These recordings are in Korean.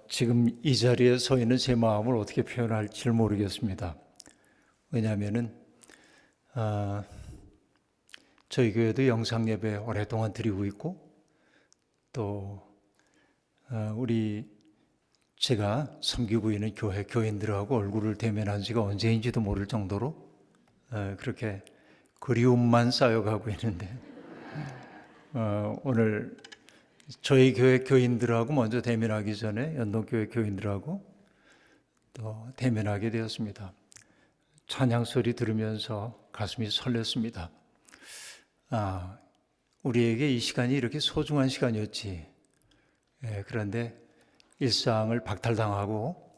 지금 이 자리에 서 있는 제 마음을 어떻게 표현할지 모르겠습니다. 왜냐하면은 저희 교회도 영상 예배 오랫동안 드리고 있고 또 우리 제가 섬기고 있는 교회 교인들하고 얼굴을 대면한 지가 언제인지도 모를 정도로 그렇게 그리움만 쌓여가고 있는데 오늘 저희 교회 교인들하고 먼저 대면하기 전에 연동교회 교인들하고 또 대면하게 되었습니다. 찬양 소리 들으면서 가슴이 설렜습니다. 우리에게 이 시간이 이렇게 소중한 시간이었지. 그런데 일상을 박탈당하고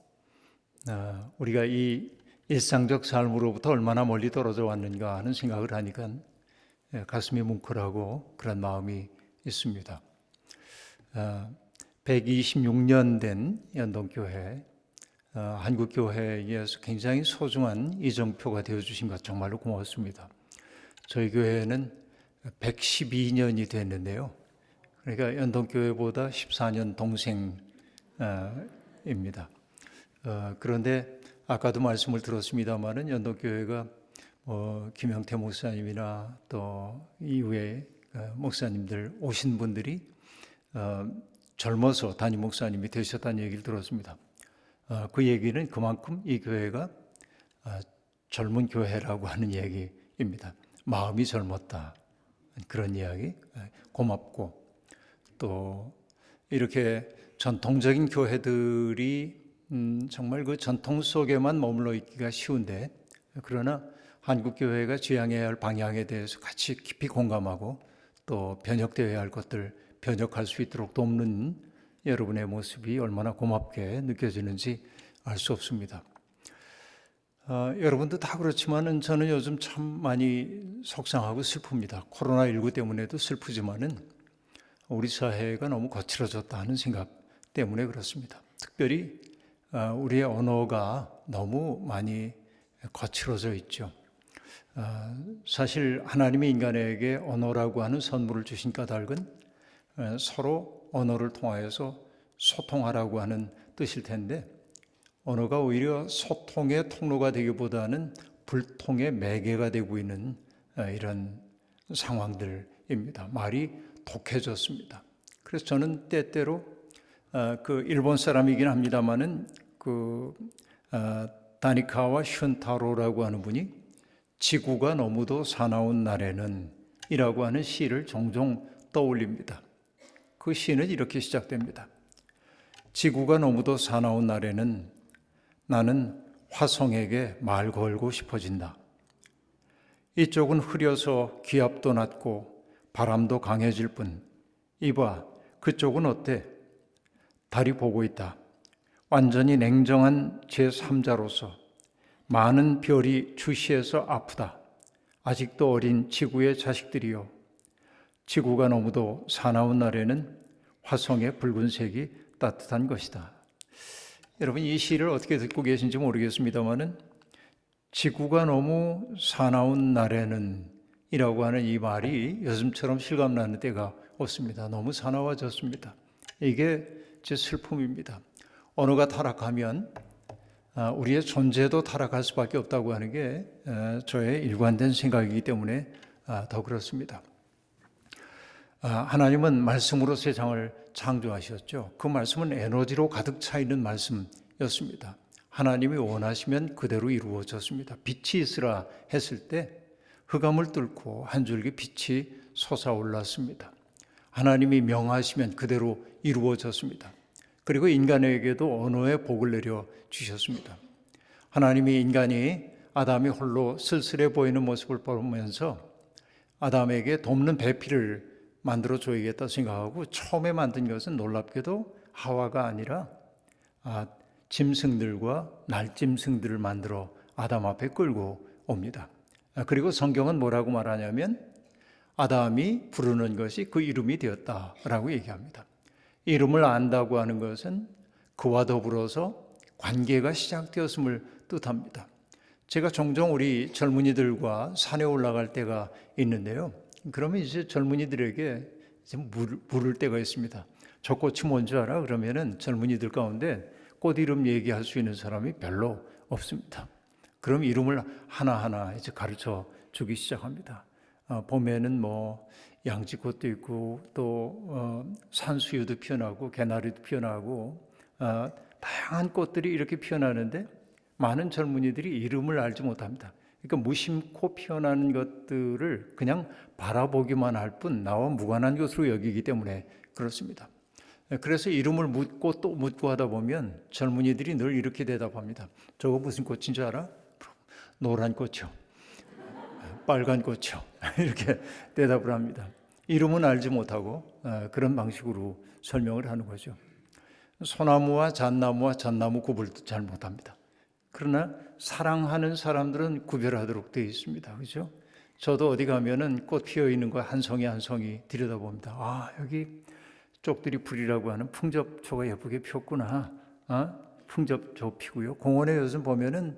우리가 이 일상적 삶으로부터 얼마나 멀리 떨어져 왔는가 하는 생각을 하니까 가슴이 뭉클하고 그런 마음이 있습니다. 126년 된 연동교회, 한국교회에서 굉장히 소중한 이정표가 되어주신 것 정말로 고맙습니다. 저희 교회는 112년이 됐는데요. 그러니까 연동교회보다 14년 동생입니다. 그런데 아까도 말씀을 들었습니다마는 연동교회가 김영태 목사님이나 또 이후에 목사님들 오신 분들이 젊어서 담임 목사님이 되셨다는 얘기를 들었습니다. 그 얘기는 그만큼 이 교회가 젊은 교회라고 하는 얘기입니다. 마음이 젊었다. 그런 이야기 고맙고 또 이렇게 전통적인 교회들이 정말 그 전통 속에만 머물러 있기가 쉬운데 그러나 한국교회가 지향해야 할 방향에 대해서 같이 깊이 공감하고 또 변혁되어야 할 것들 변혁할 수 있도록 돕는 여러분의 모습이 얼마나 고맙게 느껴지는지 알 수 없습니다. 여러분도 다 그렇지만은 저는 요즘 참 많이 속상하고 슬픕니다. 코로나19 때문에도 슬프지만은 우리 사회가 너무 거칠어졌다 하는 생각 때문에 그렇습니다. 특별히 우리의 언어가 너무 많이 거칠어져 있죠. 사실 하나님이 인간에게 언어라고 하는 선물을 주신 까닭은 서로 언어를 통하여서 소통하라고 하는 뜻일 텐데 언어가 오히려 소통의 통로가 되기보다는 불통의 매개가 되고 있는 이런 상황들입니다. 말이 독해졌습니다. 그래서 저는 때때로 그 일본 사람이긴 합니다만은 다니카와 슌타로라고 하는 분이 지구가 너무도 사나운 날에는 이라고 하는 시를 종종 떠올립니다. 그 시는 이렇게 시작됩니다. 지구가 너무도 사나운 날에는 나는 화성에게 말 걸고 싶어진다. 이쪽은 흐려서 기압도 낮고 바람도 강해질 뿐 이봐 그쪽은 어때? 달이 보고 있다. 완전히 냉정한 제3자로서 많은 별이 주시해서 아프다. 아직도 어린 지구의 자식들이요. 지구가 너무도 사나운 날에는 화성의 붉은색이 따뜻한 것이다. 여러분 이 시를 어떻게 듣고 계신지 모르겠습니다만은 지구가 너무 사나운 날에는 이라고 하는 이 말이 요즘처럼 실감나는 때가 없습니다. 너무 사나워졌습니다. 이게 제 슬픔입니다. 언어가 타락하면 우리의 존재도 타락할 수밖에 없다고 하는 게 저의 일관된 생각이기 때문에 더 그렇습니다. 하나님은 말씀으로 세상을 창조하셨죠. 그 말씀은 에너지로 가득 차 있는 말씀이었습니다. 하나님이 원하시면 그대로 이루어졌습니다. 빛이 있으라 했을 때 흑암을 뚫고 한 줄기 빛이 솟아올랐습니다. 하나님이 명하시면 그대로 이루어졌습니다. 그리고 인간에게도 언어의 복을 내려 주셨습니다. 하나님이 인간이 아담이 홀로 쓸쓸해 보이는 모습을 보면서 아담에게 돕는 배필을 만들어 줘야겠다 생각하고 처음에 만든 것은 놀랍게도 하와가 아니라 짐승들과 날짐승들을 만들어 아담 앞에 끌고 옵니다. 그리고 성경은 뭐라고 말하냐면 아담이 부르는 것이 그 이름이 되었다라고 얘기합니다. 이름을 안다고 하는 것은 그와 더불어서 관계가 시작되었음을 뜻합니다. 제가 종종 우리 젊은이들과 산에 올라갈 때가 있는데요. 그러면 이제 젊은이들에게 물을 때가 있습니다. 저 꽃이 뭔지 알아? 그러면은 젊은이들 가운데 꽃 이름 얘기할 수 있는 사람이 별로 없습니다. 그럼 이름을 하나하나 이제 가르쳐 주기 시작합니다. 봄에는 뭐 양지꽃도 있고 또 산수유도 피어나고 개나리도 피어나고 다양한 꽃들이 이렇게 피어나는데 많은 젊은이들이 이름을 알지 못합니다. 그러니까 무심코 피어나는 것들을 그냥 바라보기만 할 뿐 나와 무관한 것으로 여기기 때문에 그렇습니다. 그래서 이름을 묻고 또 묻고 하다 보면 젊은이들이 늘 이렇게 대답합니다. 저거 무슨 꽃인 줄 알아? 노란 꽃이요. 빨간 꽃이요. 이렇게 대답을 합니다. 이름은 알지 못하고 그런 방식으로 설명을 하는 거죠. 소나무와 잣나무와 잣나무 구분도 잘 못합니다. 그러나 사랑하는 사람들은 구별하도록 되어 있습니다. 그렇죠? 저도 어디 가면은 꽃 피어 있는 거 한 송이 한 송이 들여다봅니다. 여기 쪽들이 불이라고 하는 풍접초가 예쁘게 피었구나. 풍접초 피고요. 공원에 요즘 보면은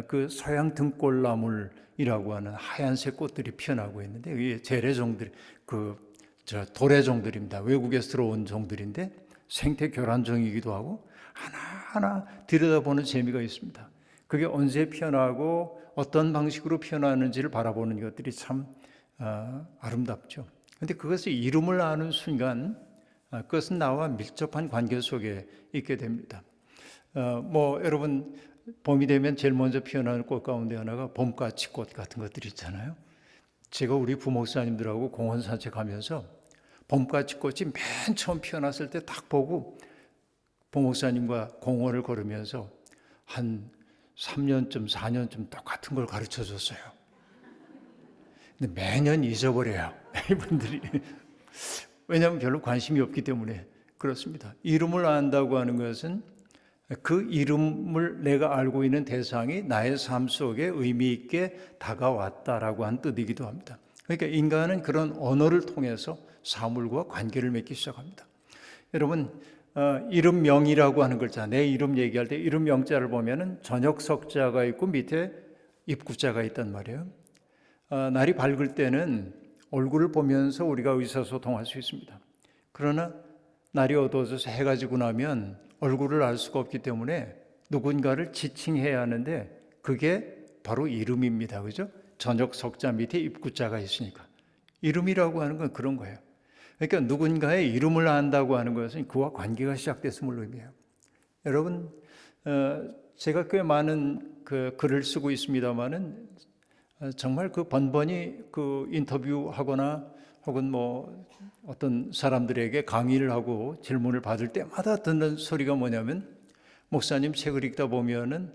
그 서양 등골나물이라고 하는 하얀색 꽃들이 피어나고 있는데 이게 재래종들, 도래종들입니다. 외국에서 들어온 종들인데 생태 교란종이기도 하고 하나하나 들여다보는 재미가 있습니다. 그게 언제 피어나고 어떤 방식으로 피어나는지를 바라보는 것들이 참 아름답죠. 그런데 그것을 이름을 아는 순간 그것은 나와 밀접한 관계 속에 있게 됩니다. 여러분 봄이 되면 제일 먼저 피어나는 꽃 가운데 하나가 봄까치꽃 같은 것들이 있잖아요. 제가 우리 부목사님들하고 공원 산책하면서 봄까치꽃이 맨 처음 피어났을 때 딱 보고 부목사님과 공원을 걸으면서 한 3년쯤 4년쯤 똑같은 걸 가르쳐 줬어요. 근데 매년 잊어버려요. 이분들이. 왜냐하면 별로 관심이 없기 때문에 그렇습니다. 이름을 안다고 하는 것은 그 이름을 내가 알고 있는 대상이 나의 삶 속에 의미 있게 다가왔다라고 한 뜻이기도 합니다. 그러니까 인간은 그런 언어를 통해서 사물과 관계를 맺기 시작합니다. 여러분 이름명이라고 하는 글자, 내 이름 얘기할 때 이름 명자를 보면은 전역석자가 있고 밑에 입구자가 있단 말이에요. 날이 밝을 때는 얼굴을 보면서 우리가 의사소통할 수 있습니다. 그러나 날이 어두워져서 해가 지고 나면 얼굴을 알 수가 없기 때문에 누군가를 지칭해야 하는데 그게 바로 이름입니다. 그죠? 전역석자 밑에 입구자가 있으니까. 이름이라고 하는 건 그런 거예요. 그러니까 누군가의 이름을 안다고 하는 것은 그와 관계가 시작됐음을 의미해요. 여러분, 제가 꽤 많은 글을 쓰고 있습니다만은 정말 번번이 인터뷰하거나 혹은 어떤 사람들에게 강의를 하고 질문을 받을 때마다 듣는 소리가 뭐냐면 목사님 책을 읽다 보면은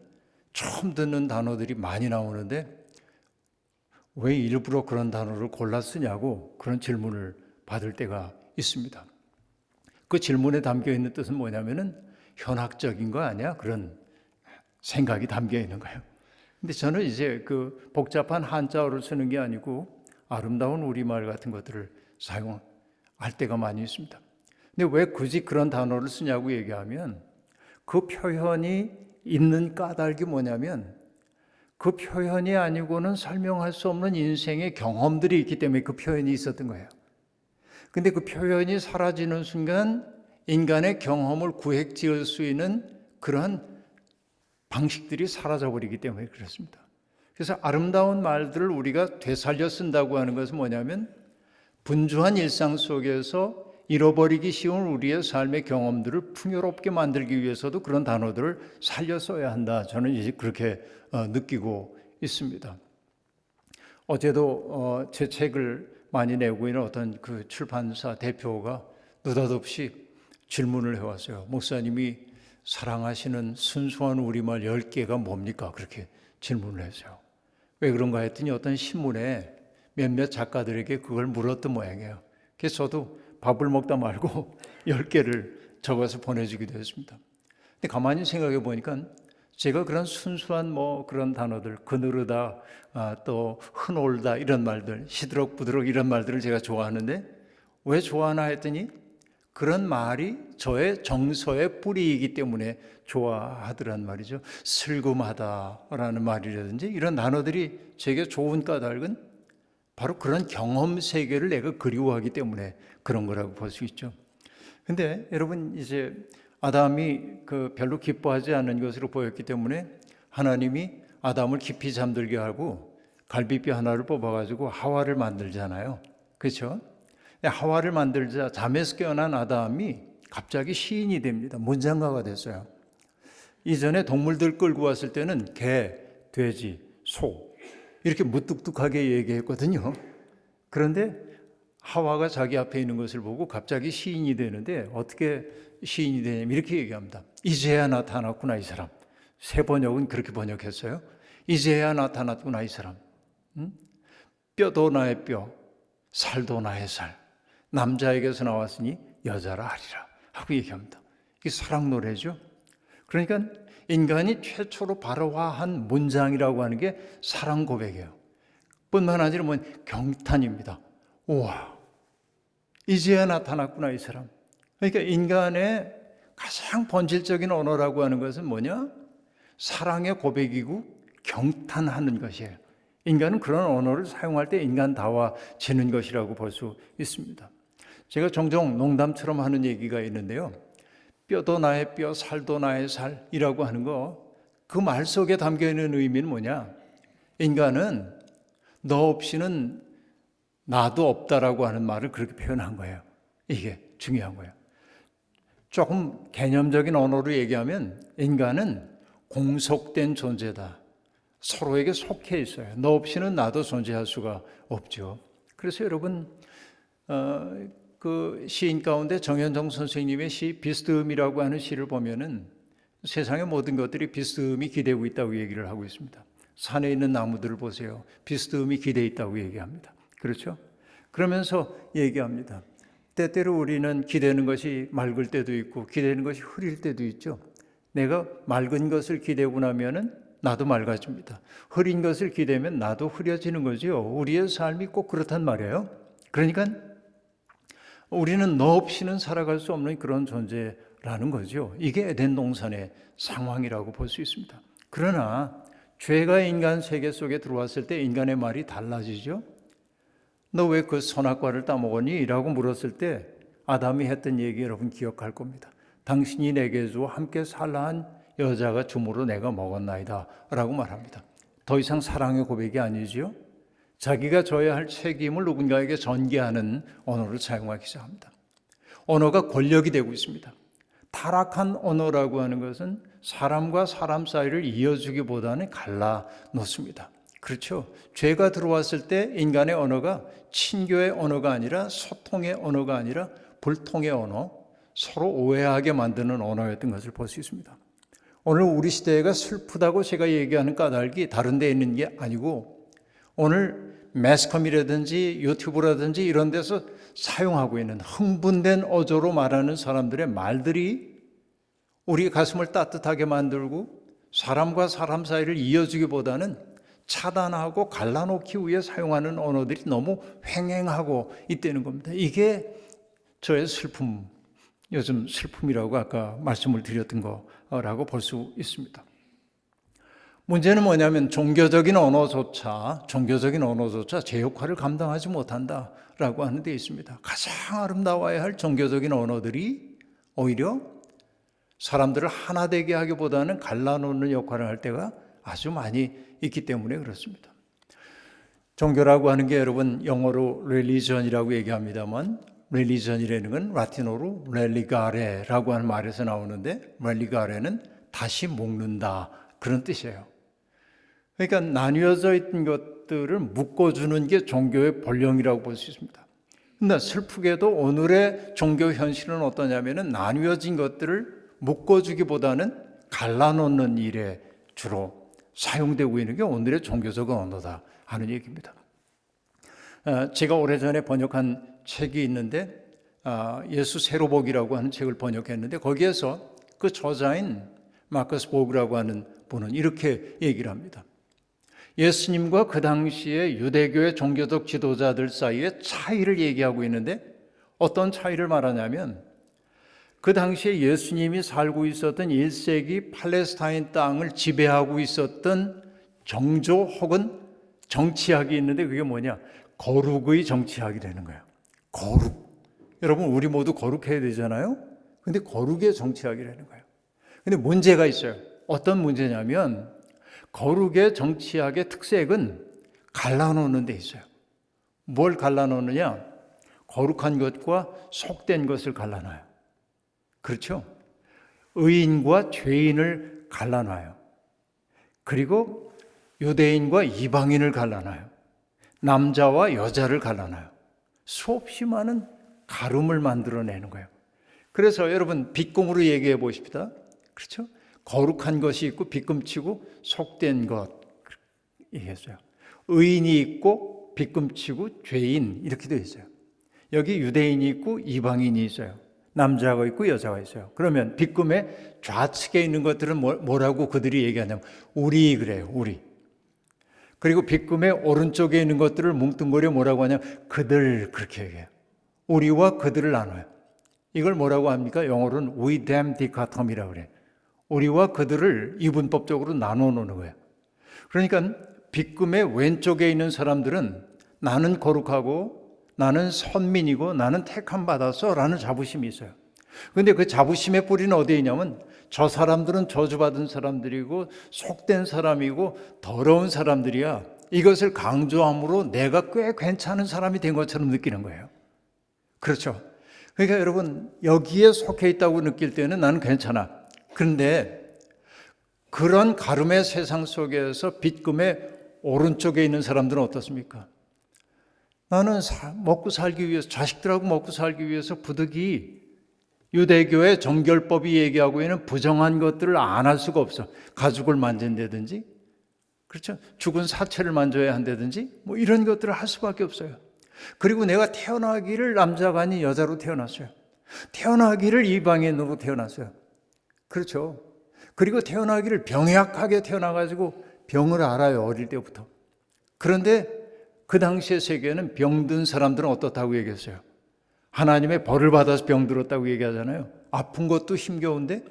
처음 듣는 단어들이 많이 나오는데 왜 일부러 그런 단어를 골라 쓰냐고 그런 질문을 받을 때가 있습니다. 그 질문에 담겨 있는 뜻은 뭐냐면은 현학적인 거 아니야? 그런 생각이 담겨 있는 거예요. 근데 저는 이제 복잡한 한자어를 쓰는 게 아니고 아름다운 우리말 같은 것들을 사용할 때가 많이 있습니다. 근데 왜 굳이 그런 단어를 쓰냐고 얘기하면 그 표현이 있는 까닭이 뭐냐면 그 표현이 아니고는 설명할 수 없는 인생의 경험들이 있기 때문에 그 표현이 있었던 거예요. 근데 그 표현이 사라지는 순간 인간의 경험을 구획지을 수 있는 그러한 방식들이 사라져버리기 때문에 그렇습니다. 그래서 아름다운 말들을 우리가 되살려 쓴다고 하는 것은 뭐냐면 분주한 일상 속에서 잃어버리기 쉬운 우리의 삶의 경험들을 풍요롭게 만들기 위해서도 그런 단어들을 살려 써야 한다. 저는 이제 그렇게 느끼고 있습니다. 어제도 제 책을 많이 내고 있는 어떤 출판사 대표가 느닷없이 질문을 해왔어요. 목사님이 사랑하시는 순수한 우리말 10개가 뭡니까? 그렇게 질문을 했어요. 왜 그런가 했더니 어떤 신문에 몇몇 작가들에게 그걸 물었던 모양이에요. 그래서 저도 밥을 먹다 말고 10개를 적어서 보내주기도 했습니다. 근데 가만히 생각해 보니까 제가 그런 순수한 그런 단어들, 그늘르다, 또 흔올다 이런 말들, 시드럭부드럭 이런 말들을 제가 좋아하는데 왜 좋아하나 했더니 그런 말이 저의 정서의 뿌리이기 때문에 좋아하더란 말이죠. 슬금하다라는 말이라든지 이런 단어들이 제게 좋은 까닭은 바로 그런 경험 세계를 내가 그리워하기 때문에 그런 거라고 볼 수 있죠. 근데 여러분 이제 아담이 별로 기뻐하지 않는 것으로 보였기 때문에 하나님이 아담을 깊이 잠들게 하고 갈비뼈 하나를 뽑아가지고 하와를 만들잖아요. 그렇죠? 하와를 만들자 잠에서 깨어난 아담이 갑자기 시인이 됩니다. 문장가가 됐어요. 이전에 동물들 끌고 왔을 때는 개, 돼지, 소 이렇게 무뚝뚝하게 얘기했거든요. 그런데 하와가 자기 앞에 있는 것을 보고 갑자기 시인이 되는데 어떻게 시인이 되냐면 이렇게 얘기합니다. 이제야 나타났구나 이 사람. 새 번역은 그렇게 번역했어요. 이제야 나타났구나 이 사람. 뼈도 나의 뼈, 살도 나의 살. 남자에게서 나왔으니 여자라 하리라 하고 얘기합니다. 이게 사랑 노래죠. 그러니까 인간이 최초로 발화한 문장이라고 하는 게 사랑 고백이에요. 뿐만 아니라 경탄입니다. 우와, 이제야 나타났구나 이 사람. 그러니까 인간의 가장 본질적인 언어라고 하는 것은 뭐냐? 사랑의 고백이고 경탄하는 것이에요. 인간은 그런 언어를 사용할 때 인간다워지는 것이라고 볼 수 있습니다. 제가 종종 농담처럼 하는 얘기가 있는데요. 뼈도 나의 뼈, 살도 나의 살이라고 하는 거, 그 말 속에 담겨 있는 의미는 뭐냐? 인간은 너 없이는 나도 없다라고 하는 말을 그렇게 표현한 거예요. 이게 중요한 거예요. 조금 개념적인 언어로 얘기하면 인간은 공속된 존재다. 서로에게 속해 있어요. 너 없이는 나도 존재할 수가 없죠. 그래서 여러분 그 시인 가운데 정현정 선생님의 시 비스듬이라고 하는 시를 보면은 세상의 모든 것들이 비스듬히 기대고 있다고 얘기를 하고 있습니다. 산에 있는 나무들을 보세요. 비스듬히 기대 있다고 얘기합니다. 그렇죠? 그러면서 얘기합니다. 때때로 우리는 기대는 것이 맑을 때도 있고 기대는 것이 흐릴 때도 있죠. 내가 맑은 것을 기대고 나면은 나도 맑아집니다. 흐린 것을 기대면 나도 흐려지는 거죠. 우리의 삶이 꼭 그렇단 말이에요. 그러니까 우리는 너 없이는 살아갈 수 없는 그런 존재라는 거죠. 이게 에덴 동산의 상황이라고 볼 수 있습니다. 그러나 죄가 인간 세계 속에 들어왔을 때 인간의 말이 달라지죠. 너 왜 그 선악과를 따먹었니? 라고 물었을 때 아담이 했던 얘기 여러분 기억할 겁니다. 당신이 내게 주어 함께 살라 한 여자가 주므로 내가 먹었나이다 라고 말합니다. 더 이상 사랑의 고백이 아니지요. 자기가 져야 할 책임을 누군가에게 전개하는 언어를 사용하기 시작합니다. 언어가 권력이 되고 있습니다. 타락한 언어라고 하는 것은 사람과 사람 사이를 이어주기보다는 갈라놓습니다. 그렇죠. 죄가 들어왔을 때 인간의 언어가 친교의 언어가 아니라 소통의 언어가 아니라 불통의 언어, 서로 오해하게 만드는 언어였던 것을 볼 수 있습니다. 오늘 우리 시대가 슬프다고 제가 얘기하는 까닭이 다른 데 있는 게 아니고 오늘 매스컴이라든지 유튜브라든지 이런 데서 사용하고 있는 흥분된 어조로 말하는 사람들의 말들이 우리 가슴을 따뜻하게 만들고 사람과 사람 사이를 이어주기보다는 차단하고 갈라놓기 위해 사용하는 언어들이 너무 횡행하고 있다는 겁니다. 이게 저의 슬픔, 요즘 슬픔이라고 아까 말씀을 드렸던 거라고 볼 수 있습니다. 문제는 뭐냐면 종교적인 언어조차 제 역할을 감당하지 못한다라고 하는 데 있습니다. 가장 아름다워야 할 종교적인 언어들이 오히려 사람들을 하나 되게 하기보다는 갈라놓는 역할을 할 때가 아주 많이 있기 때문에 그렇습니다. 종교라고 하는 게 여러분 영어로 religion이라고 얘기합니다만 religion이라는 건 라틴어로 religare,라고 하는 말에서 나오는데 religare는 다시 묶는다 그런 뜻이에요. 그러니까 나뉘어져 있던 것들을 묶어주는 게 종교의 본령이라고 볼 수 있습니다. 그런데 슬프게도 오늘의 종교 현실은 어떠냐면은 나뉘어진 것들을 묶어주기보다는 갈라놓는 일에 주로 사용되고 있는 게 오늘의 종교적 언어다 하는 얘기입니다. 제가 오래전에 번역한 책이 있는데 예수 새로보기라고 하는 책을 번역했는데 거기에서 그 저자인 마커스 보그라고 하는 분은 이렇게 얘기를 합니다. 예수님과 그 당시에 유대교의 종교적 지도자들 사이의 차이를 얘기하고 있는데 어떤 차이를 말하냐면 그 당시에 예수님이 살고 있었던 1세기 팔레스타인 땅을 지배하고 있었던 정조 혹은 정치학이 있는데 그게 뭐냐? 거룩의 정치학이 되는 거예요. 거룩. 여러분, 우리 모두 거룩해야 되잖아요. 근데 거룩의 정치학이라는 거예요. 근데 문제가 있어요. 어떤 문제냐면 거룩의 정치학의 특색은 갈라놓는 데 있어요. 뭘 갈라놓느냐? 거룩한 것과 속된 것을 갈라놔요. 그렇죠? 의인과 죄인을 갈라놔요. 그리고 유대인과 이방인을 갈라놔요. 남자와 여자를 갈라놔요. 수없이 많은 가름을 만들어내는 거예요. 그래서 여러분, 빗금으로 얘기해 보십시다. 그렇죠? 거룩한 것이 있고 빗금치고 속된 것 얘기했어요. 의인이 있고 빗금치고 죄인, 이렇게 되어 있어요. 여기 유대인이 있고 이방인이 있어요. 남자가 있고 여자가 있어요. 그러면 빗금의 좌측에 있는 것들은 뭐라고 그들이 얘기하냐면 우리 그래요. 우리. 그리고 빗금의 오른쪽에 있는 것들을 뭉뚱그려 뭐라고 하냐면 그들, 그렇게 얘기해요. 우리와 그들을 나눠요. 이걸 뭐라고 합니까? 영어로는 we them dichotomy라고 그래요. 우리와 그들을 이분법적으로 나눠 놓는 거예요. 그러니까 빗금의 왼쪽에 있는 사람들은 나는 거룩하고 나는 선민이고 나는 택함 받았어 라는 자부심이 있어요. 그런데 그 자부심의 뿌리는 어디에 있냐면 저 사람들은 저주받은 사람들이고 속된 사람이고 더러운 사람들이야. 이것을 강조함으로 내가 꽤 괜찮은 사람이 된 것처럼 느끼는 거예요. 그렇죠? 그러니까 여러분, 여기에 속해 있다고 느낄 때는 나는 괜찮아. 그런데 그런 가름의 세상 속에서 빗금의 오른쪽에 있는 사람들은 어떻습니까? 나는 먹고 살기 위해서, 자식들하고 먹고 살기 위해서 부득이 유대교의 정결법이 얘기하고 있는 부정한 것들을 안 할 수가 없어. 가죽을 만진다든지, 그렇죠? 죽은 사체를 만져야 한다든지, 뭐 이런 것들을 할 수밖에 없어요. 그리고 내가 태어나기를 남자가 아닌 여자로 태어났어요. 태어나기를 이방인으로 태어났어요. 그렇죠? 그리고 태어나기를 병약하게 태어나가지고 병을 알아요, 어릴 때부터. 그런데 그 당시의 세계는 병든 사람들은 어떻다고 얘기했어요? 하나님의 벌을 받아서 병들었다고 얘기하잖아요. 아픈 것도 힘겨운데?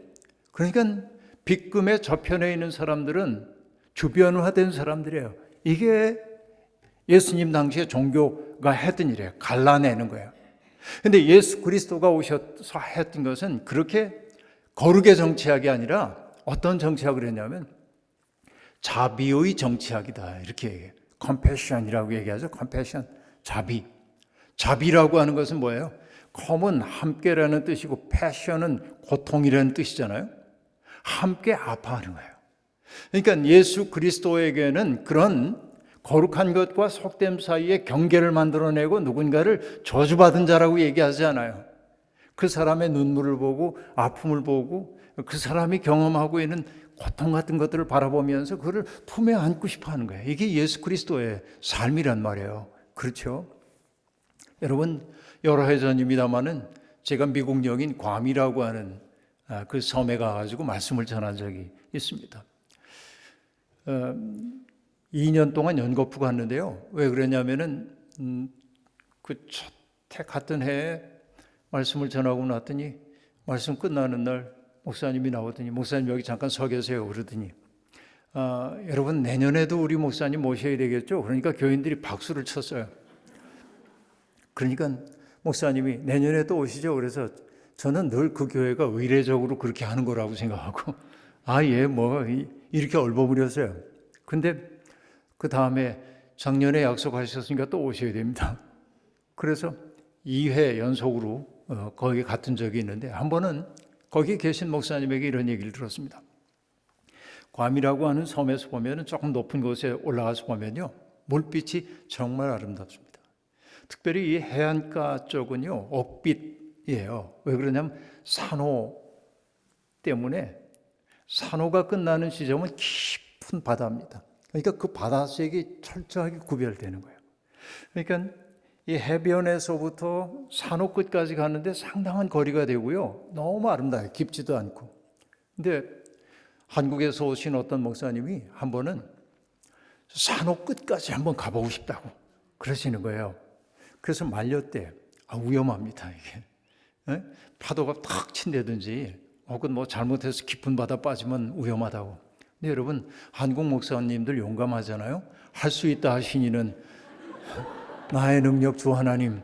그러니까 빗금의 저편에 있는 사람들은 주변화된 사람들이에요. 이게 예수님 당시에 종교가 했던 일이에요. 갈라내는 거예요. 그런데 예수 그리스도가 오셔서 했던 것은 그렇게 거룩의 정치학이 아니라 어떤 정치학을 했냐면 자비의 정치학이다, 이렇게 얘기해요. 컴패션이라고 얘기하죠. 컴패션, 자비. 자비라고 하는 것은 뭐예요? 컴은 함께라는 뜻이고 패션은 고통이라는 뜻이잖아요. 함께 아파하는 거예요. 그러니까 예수 그리스도에게는 그런 거룩한 것과 속됨 사이에 경계를 만들어내고 누군가를 저주받은 자라고 얘기하지 않아요. 그 사람의 눈물을 보고 아픔을 보고 그 사람이 경험하고 있는 고통 같은 것들을 바라보면서 그를 품에 안고 싶어 하는 거예요. 이게 예수 그리스도의 삶이란 말이에요. 그렇죠? 여러분, 여러 해 전입니다마는 제가 미국 여긴 괌이라고 하는 그 섬에 가가지고 말씀을 전한 적이 있습니다. 2년 동안 연거푸 갔는데요. 왜 그러냐면은 그 첫 해 갔던 해에 말씀을 전하고 났더니 말씀 끝나는 날 목사님이 나오더니 목사님 여기 잠깐 서 계세요 그러더니 여러분 내년에도 우리 목사님 모셔야 되겠죠? 그러니까 교인들이 박수를 쳤어요. 그러니까 목사님이 내년에 또 오시죠? 그래서 저는 늘 그 교회가 의례적으로 그렇게 하는 거라고 생각하고 예, 뭐 이렇게 얼버무렸어요. 근데 그 다음에 작년에 약속하셨으니까 또 오셔야 됩니다. 그래서 2회 연속으로 거기 갔던 적이 있는데 한 번은 거기 계신 목사님에게 이런 얘기를 들었습니다. 괌이라고 하는 섬에서 보면 조금 높은 곳에 올라가서 보면요, 물빛이 정말 아름답습니다. 특별히 이 해안가 쪽은요, 옥빛이에요. 왜 그러냐면 산호 때문에 산호가 끝나는 지점은 깊은 바다입니다. 그러니까 그 바다색이 철저하게 구별되는 거예요. 그러니까 이 해변에서부터 산호 끝까지 가는데 상당한 거리가 되고요. 너무 아름다워요. 깊지도 않고. 근데 한국에서 오신 어떤 목사님이 한 번은 산호 끝까지 한번 가보고 싶다고 그러시는 거예요. 그래서 말렸대. 위험합니다, 이게. 네? 파도가 탁 친다든지 혹은 뭐 잘못해서 깊은 바다 빠지면 위험하다고. 근데 여러분, 한국 목사님들 용감하잖아요. 할 수 있다 하시니는 나의 능력 주 하나님.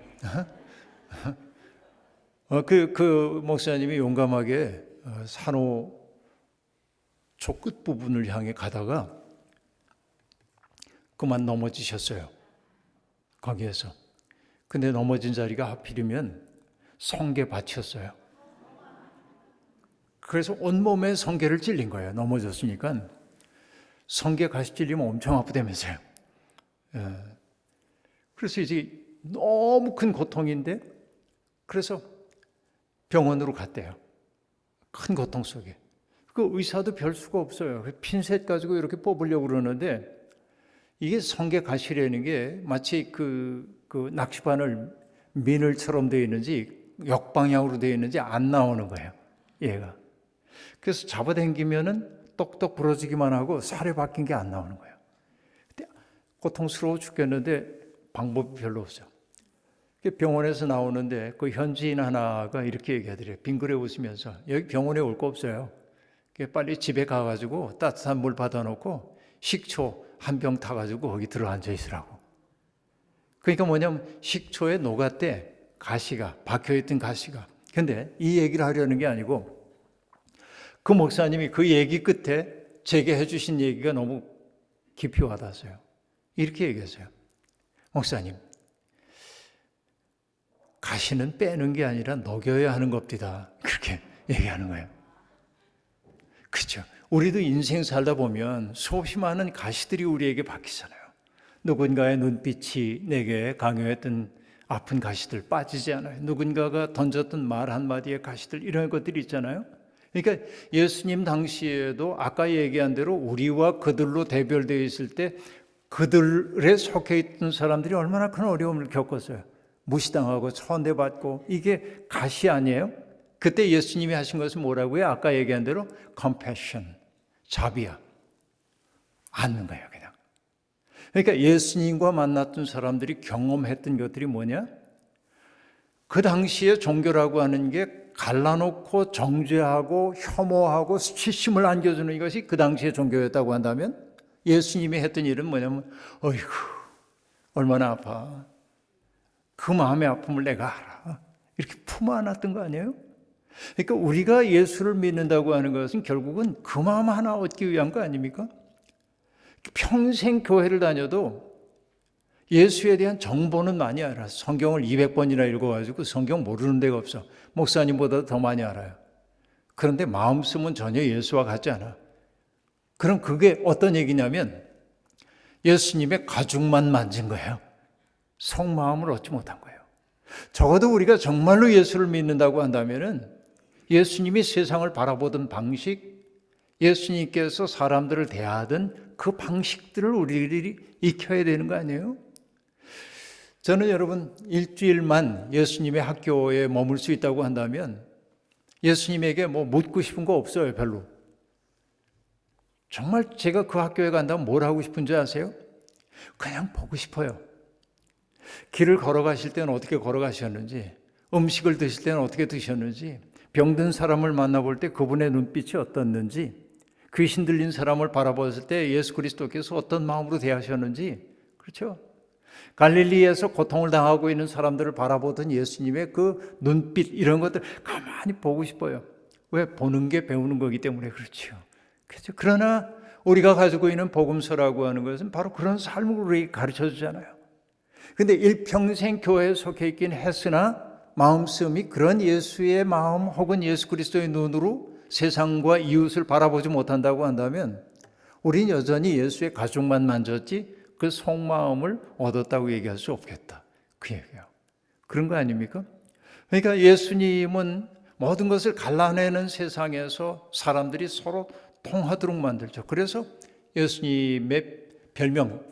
그 목사님이 용감하게 산호 저 끝부분을 향해 가다가 그만 넘어지셨어요. 거기에서. 근데 넘어진 자리가 하필이면 성게밭이었어요. 그래서 온몸에 성게를 찔린 거예요. 넘어졌으니까. 성게 가시 찔리면 엄청 아프다면서요. 그래서 이제 너무 큰 고통인데 그래서 병원으로 갔대요. 큰 고통 속에. 그 의사도 별 수가 없어요. 핀셋 가지고 이렇게 뽑으려고 그러는데 이게 성게 가시라는 게 마치 그 낚시바늘 미늘처럼 되어 있는지 역방향으로 되어 있는지 안 나오는 거예요. 얘가. 그래서 잡아당기면은 똑똑 부러지기만 하고 살에 박힌 게 안 나오는 거예요. 고통스러워 죽겠는데 방법이 별로 없어요. 병원에서 나오는데 그 현지인 하나가 이렇게 얘기하더래요. 빙그레 웃으면서 여기 병원에 올 거 없어요. 빨리 집에 가가지고 따뜻한 물 받아놓고 식초 한 병 타가지고 거기 들어앉아 있으라고. 그러니까 뭐냐면 식초에 녹았대. 가시가 박혀있던 가시가. 근데 이 얘기를 하려는 게 아니고 그 목사님이 그 얘기 끝에 제게 해주신 얘기가 너무 깊이 와닿았어요. 이렇게 얘기했어요. 목사님, 가시는 빼는 게 아니라 녹여야 하는 겁니다. 그렇게 얘기하는 거예요. 그렇죠. 우리도 인생 살다 보면 수없이 많은 가시들이 우리에게 박히잖아요. 누군가의 눈빛이 내게 강요했던 아픈 가시들 빠지지 않아요. 누군가가 던졌던 말 한마디의 가시들 이런 것들이 있잖아요. 그러니까 예수님 당시에도 아까 얘기한 대로 우리와 그들로 대별되어 있을 때 그들에 속해 있던 사람들이 얼마나 큰 어려움을 겪었어요. 무시당하고 천대받고 이게 가시 아니에요? 그때 예수님이 하신 것은 뭐라고요? 아까 얘기한 대로 compassion, 자비야. 않는 거예요, 그냥. 그러니까 예수님과 만났던 사람들이 경험했던 것들이 뭐냐? 그 당시에 종교라고 하는 게 갈라놓고 정죄하고 혐오하고 수치심을 안겨주는 이것이 그 당시의 종교였다고 한다면 예수님이 했던 일은 뭐냐면 어이구 얼마나 아파. 그 마음의 아픔을 내가 알아. 이렇게 품 안았던 거 아니에요? 그러니까 우리가 예수를 믿는다고 하는 것은 결국은 그 마음 하나 얻기 위한 거 아닙니까? 평생 교회를 다녀도 예수에 대한 정보는 많이 알아. 성경을 200번이나 읽어가지고 성경 모르는 데가 없어. 목사님보다 더 많이 알아요. 그런데 마음 쓰면 전혀 예수와 같지 않아. 그럼 그게 어떤 얘기냐면 예수님의 가죽만 만진 거예요. 속마음을 얻지 못한 거예요. 적어도 우리가 정말로 예수를 믿는다고 한다면은 예수님이 세상을 바라보던 방식, 예수님께서 사람들을 대하던 그 방식들을 우리들이 익혀야 되는 거 아니에요? 저는 여러분 일주일만 예수님의 학교에 머물 수 있다고 한다면 예수님에게 뭐 묻고 싶은 거 없어요, 별로. 정말 제가 그 학교에 간다면 뭘 하고 싶은지 아세요? 그냥 보고 싶어요. 길을 걸어가실 때는 어떻게 걸어가셨는지, 음식을 드실 때는 어떻게 드셨는지, 병든 사람을 만나볼 때 그분의 눈빛이 어떻는지, 귀신 들린 사람을 바라봤을 때 예수 그리스도께서 어떤 마음으로 대하셨는지, 그렇죠? 갈릴리에서 고통을 당하고 있는 사람들을 바라보던 예수님의 그 눈빛 이런 것들 가만히 보고 싶어요. 왜? 보는 게 배우는 거기 때문에 그렇죠. 그렇죠. 그러나 우리가 가지고 있는 복음서라고 하는 것은 바로 그런 삶을 우리에게 가르쳐 주잖아요. 근데 일평생 교회에 속해 있긴 했으나 마음씀이 그런 예수의 마음 혹은 예수 그리스도의 눈으로 세상과 이웃을 바라보지 못한다고 한다면 우린 여전히 예수의 가죽만 만졌지 그 속마음을 얻었다고 얘기할 수 없겠다. 그 얘기예요. 그런 거 아닙니까? 그러니까 예수님은 모든 것을 갈라내는 세상에서 사람들이 서로 통하도록 만들죠. 그래서 예수님의 별명,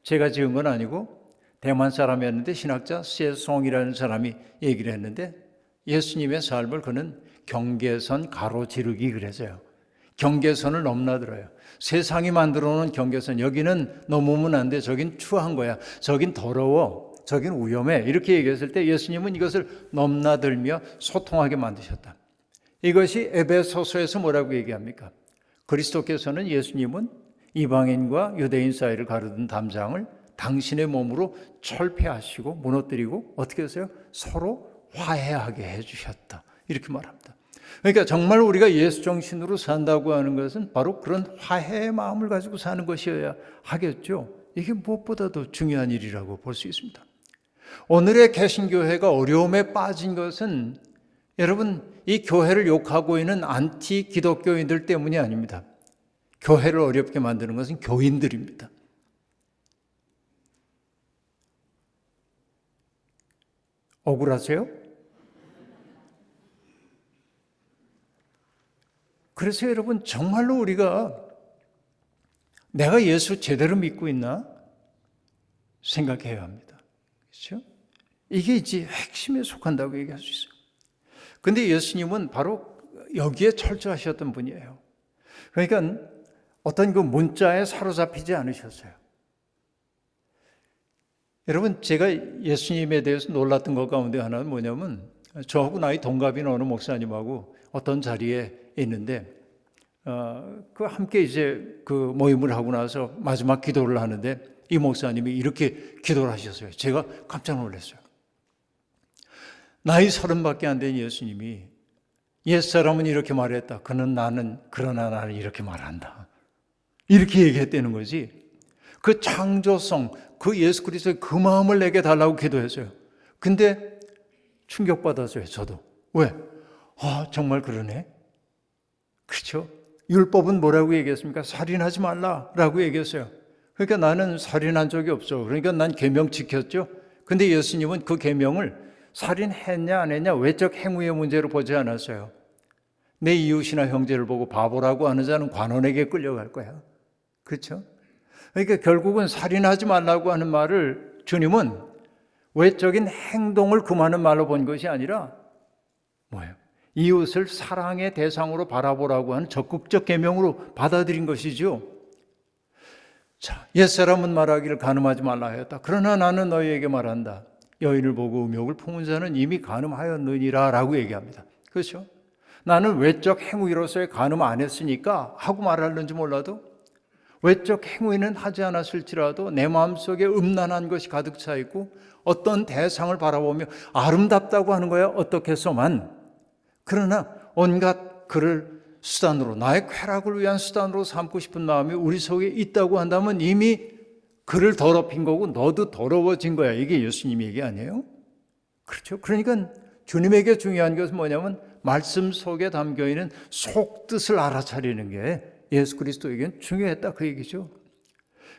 제가 지은 건 아니고 대만 사람이었는데 신학자 세송이라는 사람이 얘기를 했는데 예수님의 삶을 그는 경계선 가로지르기 그래서요. 경계선을 넘나들어요. 세상이 만들어 놓은 경계선, 여기는 넘으면 안 돼. 저긴 추한 거야. 저긴 더러워. 저긴 위험해. 이렇게 얘기했을 때 예수님은 이것을 넘나들며 소통하게 만드셨다. 이것이 에베소서에서 뭐라고 얘기합니까? 그리스도께서는 예수님은 이방인과 유대인 사이를 가르는 담장을 당신의 몸으로 철폐하시고 무너뜨리고 어떻게 했어요? 서로 화해하게 해주셨다. 이렇게 말합니다. 그러니까 정말 우리가 예수 정신으로 산다고 하는 것은 바로 그런 화해의 마음을 가지고 사는 것이어야 하겠죠. 이게 무엇보다도 중요한 일이라고 볼 수 있습니다. 오늘의 개신교회가 어려움에 빠진 것은 여러분, 이 교회를 욕하고 있는 안티 기독교인들 때문이 아닙니다. 교회를 어렵게 만드는 것은 교인들입니다. 억울하세요? 그래서 여러분, 정말로 우리가 내가 예수 제대로 믿고 있나 생각해야 합니다. 그렇죠? 이게 이제 핵심에 속한다고 얘기할 수 있어요. 근데 예수님은 바로 여기에 철저하셨던 분이에요. 그러니까 어떤 그 문자에 사로잡히지 않으셨어요. 여러분, 제가 예수님에 대해서 놀랐던 것 가운데 하나는 뭐냐면, 저하고 나이 동갑인 어느 목사님하고 어떤 자리에 있는데, 그 함께 이제 그 모임을 하고 나서 마지막 기도를 하는데, 이 목사님이 이렇게 기도를 하셨어요. 제가 깜짝 놀랐어요. 나이 30밖에 안 된 예수님이 옛사람은 이렇게 말했다. 그러나 나는 이렇게 말한다. 이렇게 얘기했다는 거지. 그 창조성, 그 예수 그리스도의 그 마음을 내게 달라고 기도했어요. 근데 충격받았어요, 저도. 왜? 정말 그러네. 그렇죠? 율법은 뭐라고 얘기했습니까? 살인하지 말라라고 얘기했어요. 그러니까 나는 살인한 적이 없어. 그러니까 난 계명 지켰죠. 근데 예수님은 그 계명을 살인했냐 안 했냐 외적 행위의 문제로 보지 않았어요. 내 이웃이나 형제를 보고 바보라고 하는 자는 관원에게 끌려갈 거야. 그렇죠? 그러니까 결국은 살인하지 말라고 하는 말을 주님은 외적인 행동을 금하는 말로 본 것이 아니라 뭐예요? 이웃을 사랑의 대상으로 바라보라고 하는 적극적 계명으로 받아들인 것이죠. 자, 옛사람은 말하기를 간음하지 말라 하였다. 그러나 나는 너희에게 말한다. 여인을 보고 음욕을 품은 자는 이미 간음하였느니라 라고 얘기합니다. 그렇죠? 나는 외적 행위로서의 간음 안 했으니까 하고 말하는지 몰라도 외적 행위는 하지 않았을지라도 내 마음속에 음란한 것이 가득 차 있고 어떤 대상을 바라보며 아름답다고 하는 거야 어떻게 해서만. 그러나 온갖 그를 수단으로 나의 쾌락을 위한 수단으로 삼고 싶은 마음이 우리 속에 있다고 한다면 이미 그를 더럽힌 거고 너도 더러워진 거야. 이게 예수님 얘기 아니에요? 그렇죠? 그러니까 주님에게 중요한 것은 뭐냐면 말씀 속에 담겨있는 속뜻을 알아차리는 게 예수 그리스도에게는 중요했다 그 얘기죠.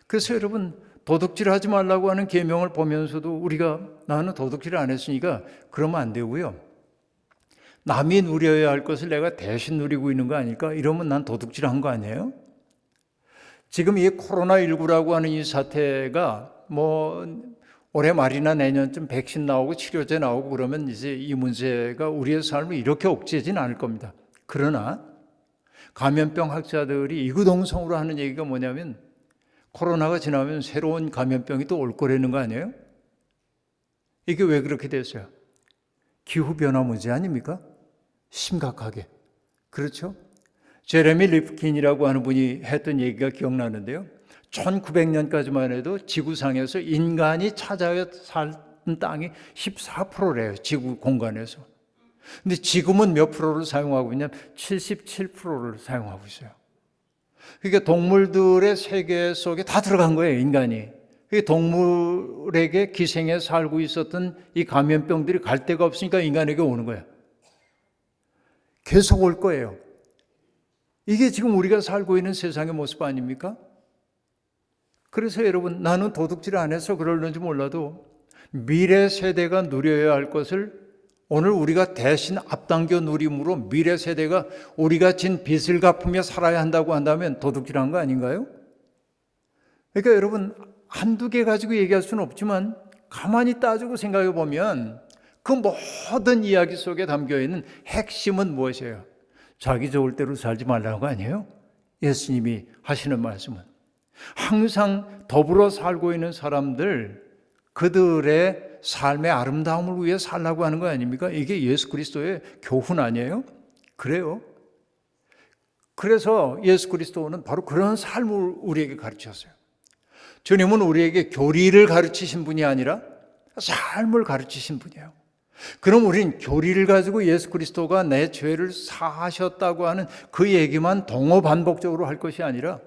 그래서 여러분 도둑질하지 말라고 하는 계명을 보면서도 우리가 나는 도둑질을 안 했으니까 그러면 안 되고요. 남이 누려야 할 것을 내가 대신 누리고 있는 거 아닐까? 이러면 난 도둑질한 거 아니에요? 지금 이 코로나19라고 하는 이 사태가 올해 말이나 내년쯤 백신 나오고 치료제 나오고 그러면 이제 이 문제가 우리의 삶을 이렇게 억제하지는 않을 겁니다. 그러나 감염병 학자들이 이구동성으로 하는 얘기가 뭐냐면 코로나가 지나면 새로운 감염병이 또 올 거라는 거 아니에요? 이게 왜 그렇게 됐어요? 기후변화 문제 아닙니까? 심각하게. 그렇죠? 제레미 리프킨이라고 하는 분이 했던 얘기가 기억나는데요. 1900년까지만 해도 지구상에서 인간이 찾아야 살던 땅이 14%래요. 지구 공간에서. 근데 지금은 몇 프로를 사용하고 있냐면 77%를 사용하고 있어요. 그러니까 동물들의 세계 속에 다 들어간 거예요, 인간이. 동물에게 기생해 살고 있었던 이 감염병들이 갈 데가 없으니까 인간에게 오는 거예요. 계속 올 거예요. 이게 지금 우리가 살고 있는 세상의 모습 아닙니까? 그래서 여러분, 나는 도둑질 안 해서 그러는지 몰라도 미래 세대가 누려야 할 것을 오늘 우리가 대신 앞당겨 누림으로 미래 세대가 우리가 진 빚을 갚으며 살아야 한다고 한다면 도둑질한 거 아닌가요? 그러니까 여러분, 한두 개 가지고 얘기할 수는 없지만 가만히 따지고 생각해 보면 그 모든 이야기 속에 담겨있는 핵심은 무엇이에요? 자기 좋을 대로 살지 말라는 거 아니에요? 예수님이 하시는 말씀은 항상 더불어 살고 있는 사람들 그들의 삶의 아름다움을 위해 살라고 하는 거 아닙니까? 이게 예수 그리스도의 교훈 아니에요? 그래요. 그래서 예수 그리스도는 바로 그런 삶을 우리에게 가르쳤어요. 주님은 우리에게 교리를 가르치신 분이 아니라 삶을 가르치신 분이에요. 그럼 우린 교리를 가지고 예수 그리스도가 내 죄를 사하셨다고 하는 그 얘기만 동어반복적으로 할 것이 아니라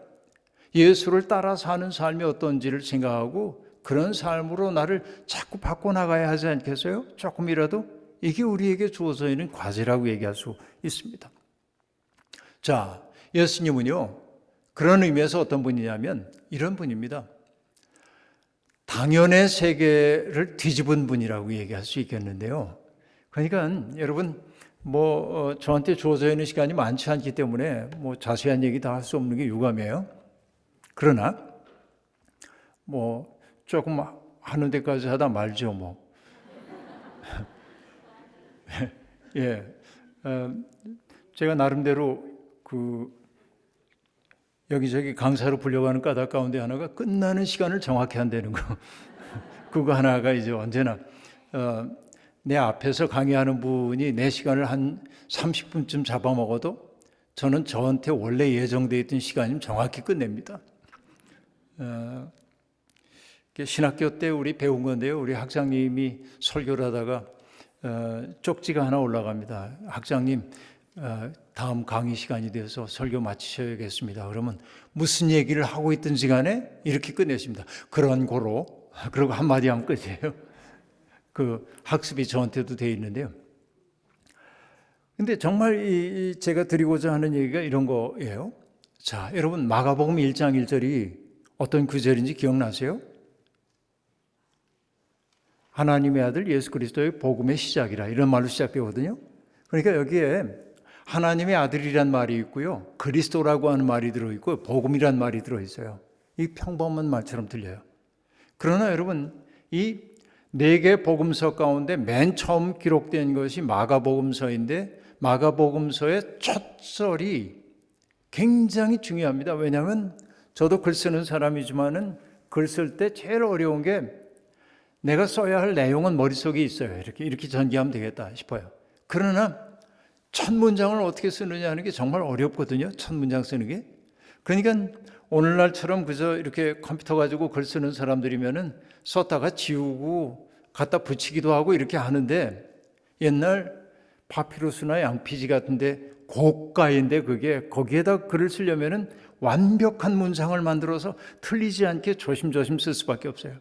예수를 따라 사는 삶이 어떤지를 생각하고 그런 삶으로 나를 자꾸 바꿔나가야 하지 않겠어요? 조금이라도 이게 우리에게 주어져 있는 과제라고 얘기할 수 있습니다. 자, 예수님은요, 그런 의미에서 어떤 분이냐면 이런 분입니다. 당연의 세계를 뒤집은 분이라고 얘기할 수 있겠는데요. 그러니까 여러분 저한테 주어져 있는 시간이 많지 않기 때문에 자세한 얘기 다 할 수 없는 게 유감이에요. 그러나 조금 하는 데까지 하다 말죠. 예, 제가 나름대로 여기저기 강사로 불려가는 까닭 가운데 하나가 끝나는 시간을 정확히 한다는 거. 그거 하나가 이제 언제나 내 앞에서 강의하는 분이 내 시간을 한 30분쯤 잡아먹어도 저는 저한테 원래 예정되어 있던 시간이면 정확히 끝냅니다. 신학교 때 우리 배운 건데요. 우리 학장님이 설교를 하다가 쪽지가 하나 올라갑니다. 학장님, 다음 강의 시간이 돼서 설교 마치셔야겠습니다. 그러면 무슨 얘기를 하고 있던 시간에 이렇게 끝내십니다. 그런 고로, 그리고 한마디 하면 끝이에요. 그 학습이 저한테도 돼 있는데요. 근데 정말 제가 드리고자 하는 얘기가 이런 거예요. 자, 여러분 마가복음 1장 1절이 어떤 구절인지 기억나세요? 하나님의 아들 예수 그리스도의 복음의 시작이라 이런 말로 시작되거든요. 그러니까 여기에 하나님의 아들이란 말이 있고요, 그리스도라고 하는 말이 들어있고 복음이란 말이 들어있어요. 이 평범한 말처럼 들려요. 그러나 여러분 이 네 개 복음서 가운데 맨 처음 기록된 것이 마가복음서인데 마가복음서의 첫 절이 굉장히 중요합니다. 왜냐하면 저도 글 쓰는 사람이지만은 글 쓸 때 제일 어려운 게 내가 써야 할 내용은 머릿속에 있어요. 이렇게 전개하면 되겠다 싶어요. 그러나 첫 문장을 어떻게 쓰느냐 하는 게 정말 어렵거든요. 첫 문장 쓰는 게. 그러니까 오늘날처럼 그저 이렇게 컴퓨터 가지고 글 쓰는 사람들이면은 썼다가 지우고 갖다 붙이기도 하고 이렇게 하는데 옛날 파피루스나 양피지 같은데 고가인데 그게 거기에다 글을 쓰려면은 완벽한 문장을 만들어서 틀리지 않게 조심조심 쓸 수밖에 없어요.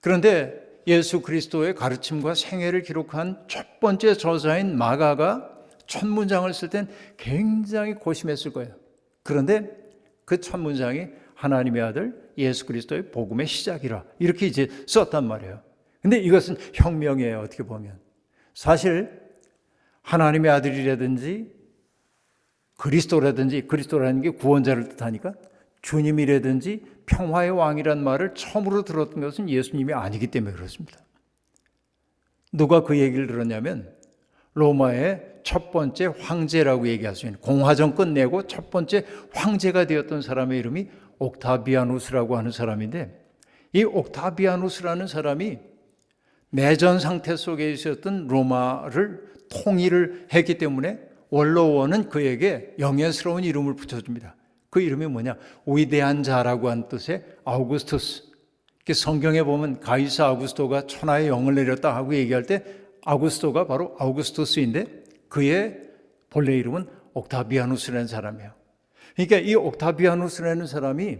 그런데 예수 그리스도의 가르침과 생애를 기록한 첫 번째 저자인 마가가 첫 문장을 쓸 땐 굉장히 고심했을 거예요. 그런데 그 첫 문장이 하나님의 아들 예수 그리스도의 복음의 시작이라 이렇게 이제 썼단 말이에요. 근데 이것은 혁명이에요. 어떻게 보면 사실 하나님의 아들이라든지 그리스도라는 게 구원자를 뜻하니까 주님이라든지 평화의 왕이란 말을 처음으로 들었던 것은 예수님이 아니기 때문에 그렇습니다. 누가 그 얘기를 들었냐면 로마의 첫 번째 황제라고 얘기할 수 있는, 공화정 끝내고 첫 번째 황제가 되었던 사람의 이름이 옥타비아누스라고 하는 사람인데, 이 옥타비아누스라는 사람이 내전 상태 속에 있었던 로마를 통일을 했기 때문에 원로원은 그에게 영예스러운 이름을 붙여줍니다. 그 이름이 뭐냐? 위대한 자라고 하는 뜻의 아우구스투스. 성경에 보면 가이사 아우구스토가 천하의 영을 내렸다 하고 얘기할 때 아우구스토가 바로 아우구스투스인데 그의 본래 이름은 옥타비아누스라는 사람이에요. 그러니까 이 옥타비아누스라는 사람이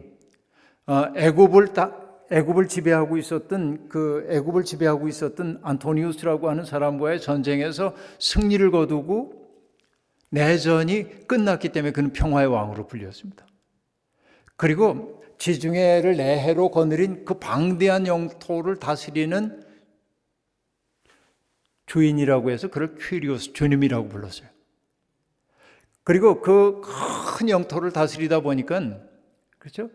애굽을 지배하고 있었던 안토니우스라고 하는 사람과의 전쟁에서 승리를 거두고 내전이 끝났기 때문에 그는 평화의 왕으로 불렸습니다. 그리고 지중해를 내해로 거느린 그 방대한 영토를 다스리는 주인이라고 해서 그를 퀴리오스, 주님이라고 불렀어요. 그리고 그 큰 영토를 다스리다 보니까, 그렇죠?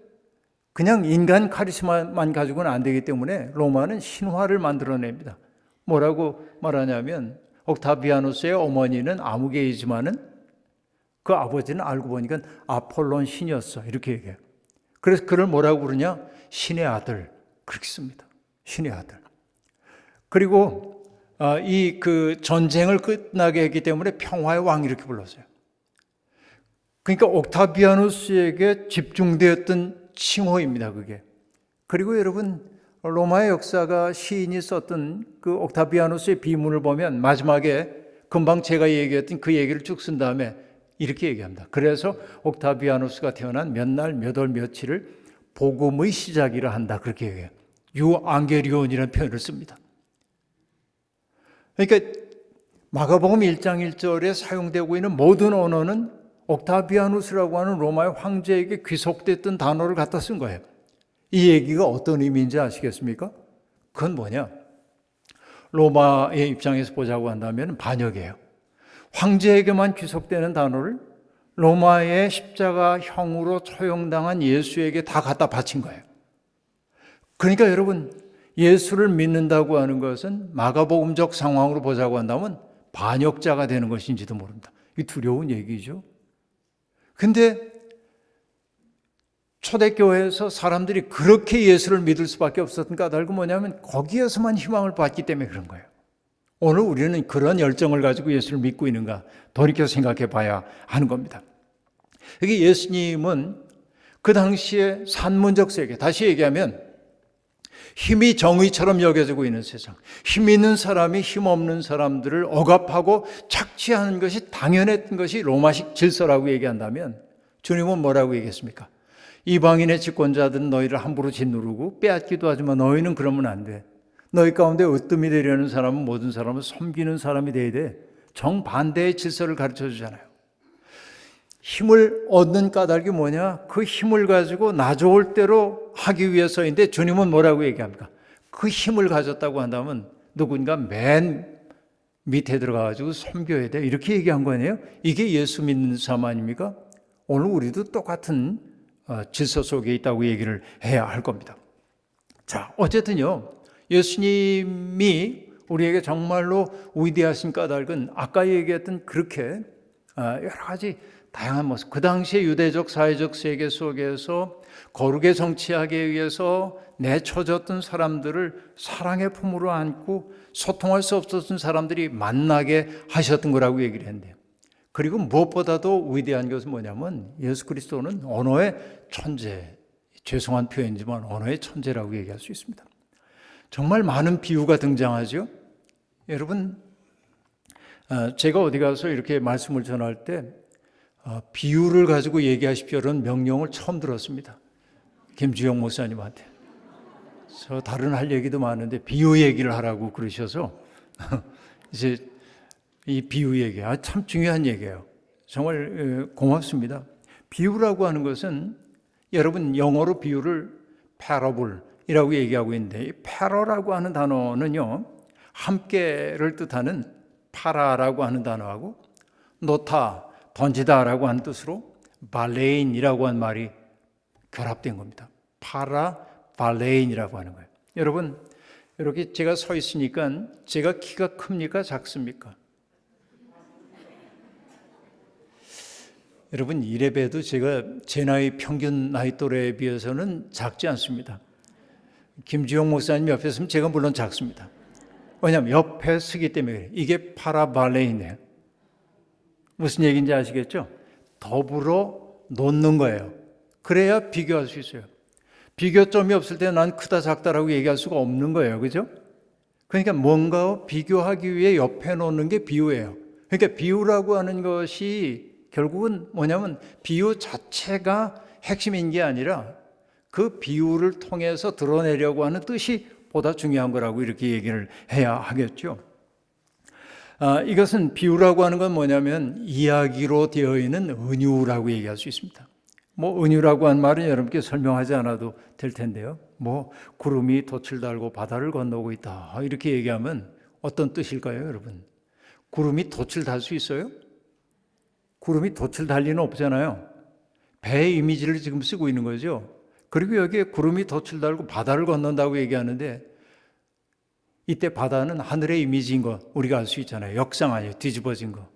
그냥 인간 카리스마만 가지고는 안 되기 때문에 로마는 신화를 만들어냅니다. 뭐라고 말하냐면 옥타비아누스의 어머니는 아무개이지만은 그 아버지는 알고 보니까 아폴론 신이었어. 이렇게 얘기해요. 그래서 그를 뭐라고 부르냐? 신의 아들. 그렇게 씁니다. 신의 아들. 그리고 그 전쟁을 끝나게 했기 때문에 평화의 왕 이렇게 불렀어요. 그러니까 옥타비아누스에게 집중되었던 칭호입니다. 그게. 그리고 여러분 로마의 역사가 시인이 썼던 그 옥타비아누스의 비문을 보면 마지막에 금방 제가 얘기했던 그 얘기를 쭉 쓴 다음에 이렇게 얘기합니다. 그래서 옥타비아누스가 태어난 몇 날, 몇 월, 며칠을 복음의 시작이라 한다. 그렇게 얘기해요. 유앙게리온이라는 표현을 씁니다. 그러니까 마가복음 1장 1절에 사용되고 있는 모든 언어는 옥타비아누스라고 하는 로마의 황제에게 귀속됐던 단어를 갖다 쓴 거예요. 이 얘기가 어떤 의미인지 아시겠습니까? 그건 뭐냐? 로마의 입장에서 보자고 한다면 반역이에요. 황제에게만 귀속되는 단어를 로마의 십자가형으로 처형당한 예수에게 다 갖다 바친 거예요. 그러니까 여러분, 예수를 믿는다고 하는 것은 마가복음적 상황으로 보자고 한다면 반역자가 되는 것인지도 모릅니다. 이 두려운 얘기죠. 근데 초대교회에서 사람들이 그렇게 예수를 믿을 수밖에 없었던 까닭은 뭐냐면 거기에서만 희망을 봤기 때문에 그런 거예요. 오늘 우리는 그런 열정을 가지고 예수를 믿고 있는가 돌이켜 생각해 봐야 하는 겁니다. 여기 예수님은 그 당시에 산문적 세계, 다시 얘기하면 힘이 정의처럼 여겨지고 있는 세상, 힘 있는 사람이 힘 없는 사람들을 억압하고 착취하는 것이 당연했던 것이 로마식 질서라고 얘기한다면 주님은 뭐라고 얘기했습니까? 이방인의 집권자들은 너희를 함부로 짓누르고 빼앗기도 하지만 너희는 그러면 안 돼. 너희 가운데 으뜸이 되려는 사람은 모든 사람을 섬기는 사람이 돼야 돼. 정반대의 질서를 가르쳐 주잖아요. 힘을 얻는 까닭이 뭐냐? 그 힘을 가지고 나 좋을 대로 하기 위해서인데 주님은 뭐라고 얘기합니까? 그 힘을 가졌다고 한다면 누군가 맨 밑에 들어가가지고 섬겨야 돼. 이렇게 얘기한 거 아니에요? 이게 예수 믿는 삶 아닙니까? 오늘 우리도 똑같은 질서 속에 있다고 얘기를 해야 할 겁니다. 자, 어쨌든요. 예수님이 우리에게 정말로 위대하신 까닭은 아까 얘기했던 그렇게 여러 가지 다양한 모습, 그 당시에 유대적 사회적 세계 속에서 거룩에 정치하기 위해서 내쳐졌던 사람들을 사랑의 품으로 안고 소통할 수 없었던 사람들이 만나게 하셨던 거라고 얘기를 했는데요. 그리고 무엇보다도 위대한 것은 뭐냐면 예수 그리스도는 언어의 천재, 죄송한 표현이지만 언어의 천재라고 얘기할 수 있습니다. 정말 많은 비유가 등장하죠. 여러분, 제가 어디 가서 이렇게 말씀을 전할 때 비유를 가지고 얘기하십시오라는 명령을 처음 들었습니다. 김주영 목사님한테. 저 다른 할 얘기도 많은데 비유 얘기를 하라고 그러셔서 이제 이 비유 얘기, 참 중요한 얘기예요. 정말 고맙습니다. 비유라고 하는 것은 여러분 영어로 비유를 parable이라고 얘기하고 있는데 이 para라고 하는 단어는요, 함께를 뜻하는 파라라고 하는 단어하고 놓다, 던지다라고 하는 뜻으로 발레인이라고 하는 말이 결합된 겁니다. 파라, 발레인이라고 하는 거예요. 여러분, 이렇게 제가 서 있으니까 제가 키가 큽니까? 작습니까? 여러분, 이래 봬도 제가 제 나이 평균 나이 또래에 비해서는 작지 않습니다. 김주영 목사님 옆에 있으면 제가 물론 작습니다. 왜냐하면 옆에 서기 때문에 그래요. 이게 파라발레이네요. 무슨 얘기인지 아시겠죠? 더불어 놓는 거예요. 그래야 비교할 수 있어요. 비교점이 없을 때 난 크다 작다라고 얘기할 수가 없는 거예요. 그죠? 그러니까 뭔가 비교하기 위해 옆에 놓는 게 비유예요. 그러니까 비유라고 하는 것이 결국은 뭐냐면 비유 자체가 핵심인 게 아니라 그 비유를 통해서 드러내려고 하는 뜻이 보다 중요한 거라고 이렇게 얘기를 해야 하겠죠. 이것은 비유라고 하는 건 뭐냐면 이야기로 되어 있는 은유라고 얘기할 수 있습니다. 뭐 은유라고 하는 말은 여러분께 설명하지 않아도 될 텐데요. 뭐 구름이 돛을 달고 바다를 건너고 있다 이렇게 얘기하면 어떤 뜻일까요, 여러분? 구름이 돛을 달 수 있어요? 구름이 돛을 달 리는 없잖아요. 배의 이미지를 지금 쓰고 있는 거죠. 그리고 여기에 구름이 돛을 달고 바다를 건넌다고 얘기하는데 이때 바다는 하늘의 이미지인 거 우리가 알 수 있잖아요. 역상 아니에요. 뒤집어진 거.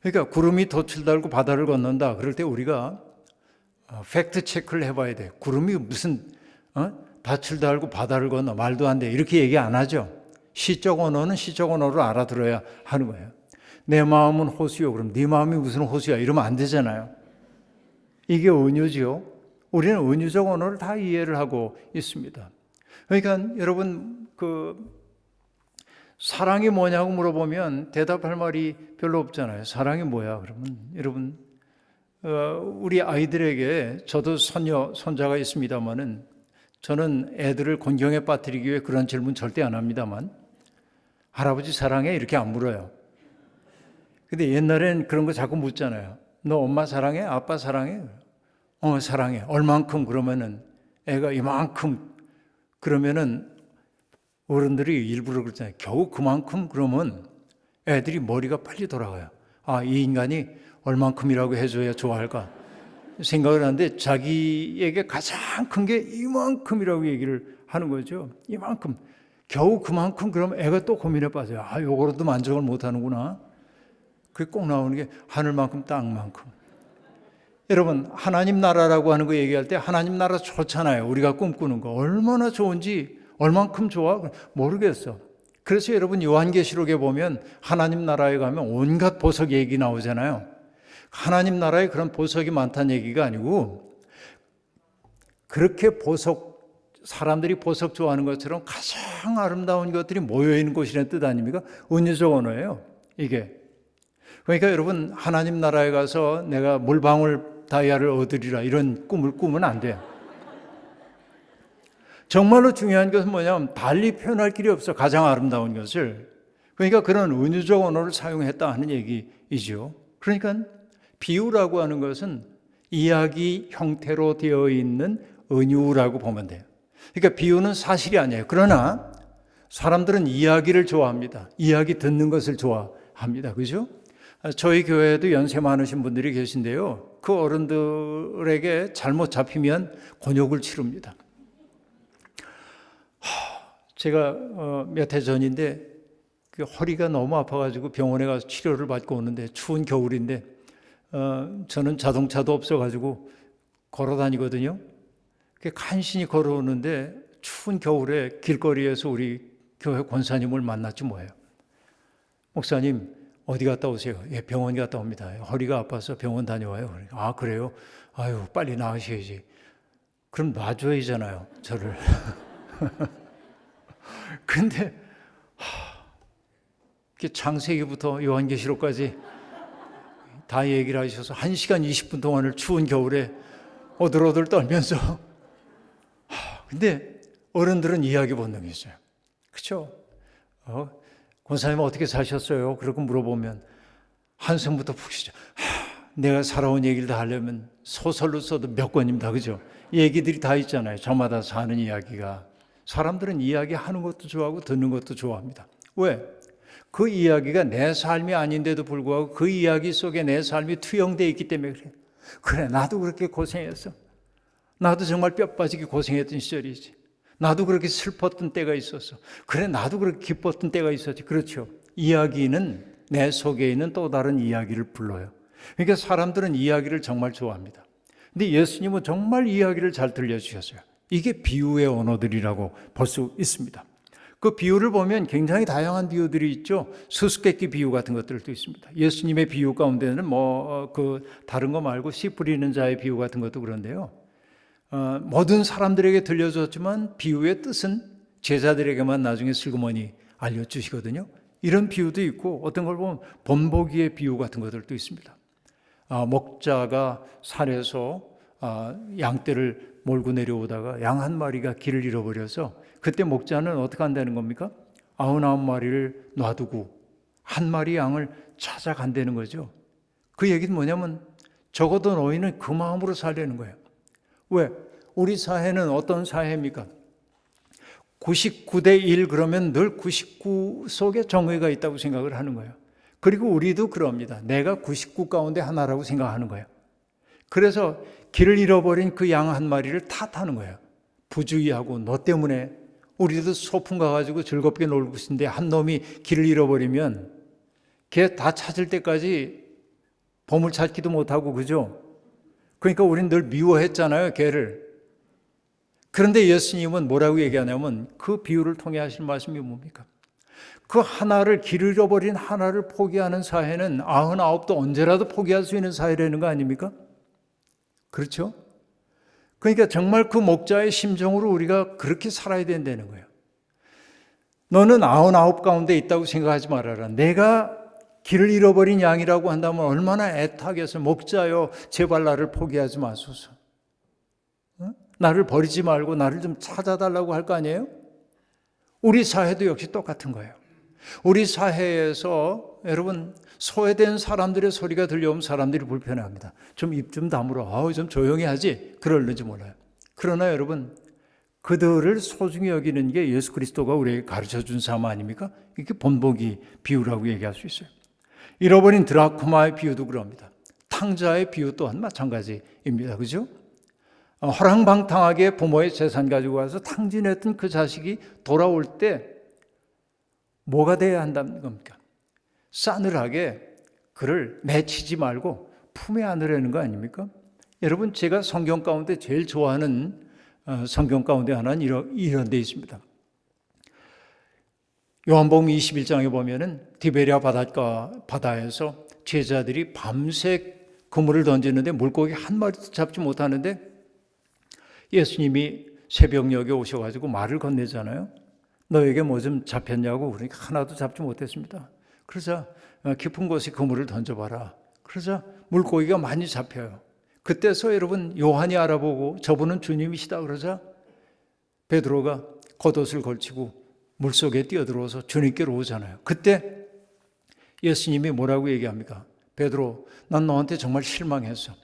그러니까 구름이 돛을 달고 바다를 건넌다. 그럴 때 우리가 팩트 체크를 해봐야 돼요. 구름이 무슨 돛을 달고 바다를 건너 말도 안 돼. 이렇게 얘기 안 하죠. 시적 언어는 시적 언어로 알아들어야 하는 거예요. 내 마음은 호수요. 그럼 네 마음이 무슨 호수야? 이러면 안 되잖아요. 이게 은유죠. 우리는 은유적 언어를 다 이해를 하고 있습니다. 그러니까 여러분 사랑이 뭐냐고 물어보면 대답할 말이 별로 없잖아요. 사랑이 뭐야? 그러면 여러분 우리 아이들에게 저도 손자가 있습니다만은 저는 애들을 곤경에 빠뜨리기 위해 그런 질문 절대 안 합니다만 할아버지 사랑해? 이렇게 안 물어요. 근데 옛날엔 그런 거 자꾸 묻잖아요. 너 엄마 사랑해? 아빠 사랑해? 사랑해. 얼만큼? 그러면은 애가 이만큼 그러면은 어른들이 일부러 그러잖아요. 겨우 그만큼 그러면 애들이 머리가 빨리 돌아가요. 이 인간이 얼만큼이라고 해줘야 좋아할까 생각을 하는데 자기에게 가장 큰 게 이만큼이라고 얘기를 하는 거죠. 이만큼. 겨우 그만큼 그러면 애가 또 고민에 빠져요. 요거로도 만족을 못 하는구나. 그게 꼭 나오는 게 하늘만큼 땅만큼. 여러분 하나님 나라라고 하는 거 얘기할 때 하나님 나라 좋잖아요. 우리가 꿈꾸는 거 얼마나 좋은지 얼만큼 좋아? 모르겠어. 그래서 여러분 요한계시록에 보면 하나님 나라에 가면 온갖 보석 얘기 나오잖아요. 하나님 나라에 그런 보석이 많다는 얘기가 아니고 그렇게 사람들이 보석 좋아하는 것처럼 가장 아름다운 것들이 모여있는 곳이라는 뜻 아닙니까? 은유적 언어예요 이게. 그러니까 여러분 하나님 나라에 가서 내가 물방울 다이아를 얻으리라 이런 꿈을 꾸면 안 돼요. 정말로 중요한 것은 뭐냐면 달리 표현할 길이 없어. 가장 아름다운 것을. 그러니까 그런 은유적 언어를 사용했다 하는 얘기이죠. 그러니까 비유라고 하는 것은 이야기 형태로 되어 있는 은유라고 보면 돼요. 그러니까 비유는 사실이 아니에요. 그러나 사람들은 이야기를 좋아합니다. 이야기 듣는 것을 좋아합니다. 그죠? 저희 교회에도 연세 많으신 분들이 계신데요. 그 어른들에게 잘못 잡히면 곤욕을 치릅니다. 제가 몇 해 전인데 허리가 너무 아파가지고 병원에 가서 치료를 받고 오는데 추운 겨울인데 저는 자동차도 없어가지고 걸어 다니거든요. 간신히 걸어오는데 추운 겨울에 길거리에서 우리 교회 권사님을 만났지 뭐예요. 목사님 어디 갔다 오세요? 예, 병원 갔다 옵니다. 허리가 아파서 병원 다녀와요. 그래요? 아유 빨리 나으셔야지. 그럼 놔줘야잖아요 저를. 근데 창세기부터 요한계시록까지 다 얘기를 하셔서 1시간 20분 동안을 추운 겨울에 오들오들 떨면서 근데 어른들은 이야기 본능이 있어요. 그렇죠? 권사님 어떻게 사셨어요? 그러고 물어보면 한숨부터 푹 쉬죠. 내가 살아온 얘기를 다 하려면 소설로 써도 몇 권입니다. 그죠? 얘기들이 다 있잖아요. 저마다 사는 이야기가. 사람들은 이야기하는 것도 좋아하고 듣는 것도 좋아합니다. 왜? 그 이야기가 내 삶이 아닌데도 불구하고 그 이야기 속에 내 삶이 투영되어 있기 때문에 그래. 그래, 나도 그렇게 고생했어. 나도 정말 뼈 빠지게 고생했던 시절이지. 나도 그렇게 슬펐던 때가 있었어. 그래, 나도 그렇게 기뻤던 때가 있었지. 그렇죠. 이야기는 내 속에 있는 또 다른 이야기를 불러요. 그러니까 사람들은 이야기를 정말 좋아합니다. 근데 예수님은 정말 이야기를 잘 들려주셨어요. 이게 비유의 언어들이라고 볼 수 있습니다. 그 비유를 보면 굉장히 다양한 비유들이 있죠. 수수께끼 비유 같은 것들도 있습니다. 예수님의 비유 가운데는 다른 거 말고 씨 뿌리는 자의 비유 같은 것도 그런데요. 모든 사람들에게 들려줬지만 비유의 뜻은 제자들에게만 나중에 슬그머니 알려주시거든요. 이런 비유도 있고 어떤 걸 보면 본보기의 비유 같은 것들도 있습니다. 목자가 산에서 양떼를 몰고 내려오다가 양 한 마리가 길을 잃어버려서 그때 목자는 어떻게 한다는 겁니까? 99마리를 놔두고 한 마리 양을 찾아간다는 거죠. 그 얘기는 뭐냐면 적어도 너희는 그 마음으로 살려는 거예요. 왜? 우리 사회는 어떤 사회입니까? 99대 1 그러면 늘 99 속에 정의가 있다고 생각을 하는 거예요. 그리고 우리도 그럽니다. 내가 99 가운데 하나라고 생각하는 거예요. 그래서 길을 잃어버린 그 양 한 마리를 탓하는 거예요. 부주의하고 너 때문에 우리도 소풍 가가지고 즐겁게 놀고 있는데 한 놈이 길을 잃어버리면 걔 다 찾을 때까지 보물 찾기도 못하고 그죠? 그러니까 우리는 늘 미워했잖아요, 걔를. 그런데 예수님은 뭐라고 얘기하냐면 그 비유를 통해 하실 말씀이 뭡니까? 그 하나를 길을 잃어버린 하나를 포기하는 사회는 99도 언제라도 포기할 수 있는 사회라는 거 아닙니까? 그렇죠? 그러니까 정말 그 목자의 심정으로 우리가 그렇게 살아야 된다는 거예요. 너는 99 가운데 있다고 생각하지 말아라. 내가 길을 잃어버린 양이라고 한다면 얼마나 애타겠어. 목자여, 제발 나를 포기하지 마소서. 나를 버리지 말고 나를 좀 찾아달라고 할 거 아니에요? 우리 사회도 역시 똑같은 거예요. 우리 사회에서 여러분 소외된 사람들의 소리가 들려오면 사람들이 불편해합니다. 좀 입 좀 다물어. 좀 조용히 하지. 그럴는지 몰라요. 그러나 여러분 그들을 소중히 여기는 게 예수 그리스도가 우리에게 가르쳐준 삶 아닙니까? 이게 본보기 비유라고 얘기할 수 있어요. 잃어버린 드라크마의 비유도 그럽니다. 탕자의 비유 또한 마찬가지입니다. 그죠? 허랑방탕하게 부모의 재산 가지고 와서 탕진했던 그 자식이 돌아올 때 뭐가 돼야 한다는 겁니까? 싸늘하게 그를 내치지 말고 품에 안으려는 거 아닙니까? 여러분 제가 성경 가운데 제일 좋아하는 성경 가운데 하나는 이런 데 있습니다. 요한복음 21장에 보면은 디베랴 바다에서 제자들이 밤새 그물을 던지는데 물고기 한 마리도 잡지 못하는데 예수님이 새벽녘에 오셔가지고 말을 건네잖아요. 너에게 뭐 좀 잡혔냐고. 그러니까 하나도 잡지 못했습니다. 그러자 깊은 곳에 그물을 던져봐라. 그러자 물고기가 많이 잡혀요. 그때서 여러분 요한이 알아보고 저분은 주님이시다 그러자 베드로가 겉옷을 걸치고 물속에 뛰어들어서 주님께로 오잖아요. 그때 예수님이 뭐라고 얘기합니까? 베드로, 난 너한테 정말 실망했어.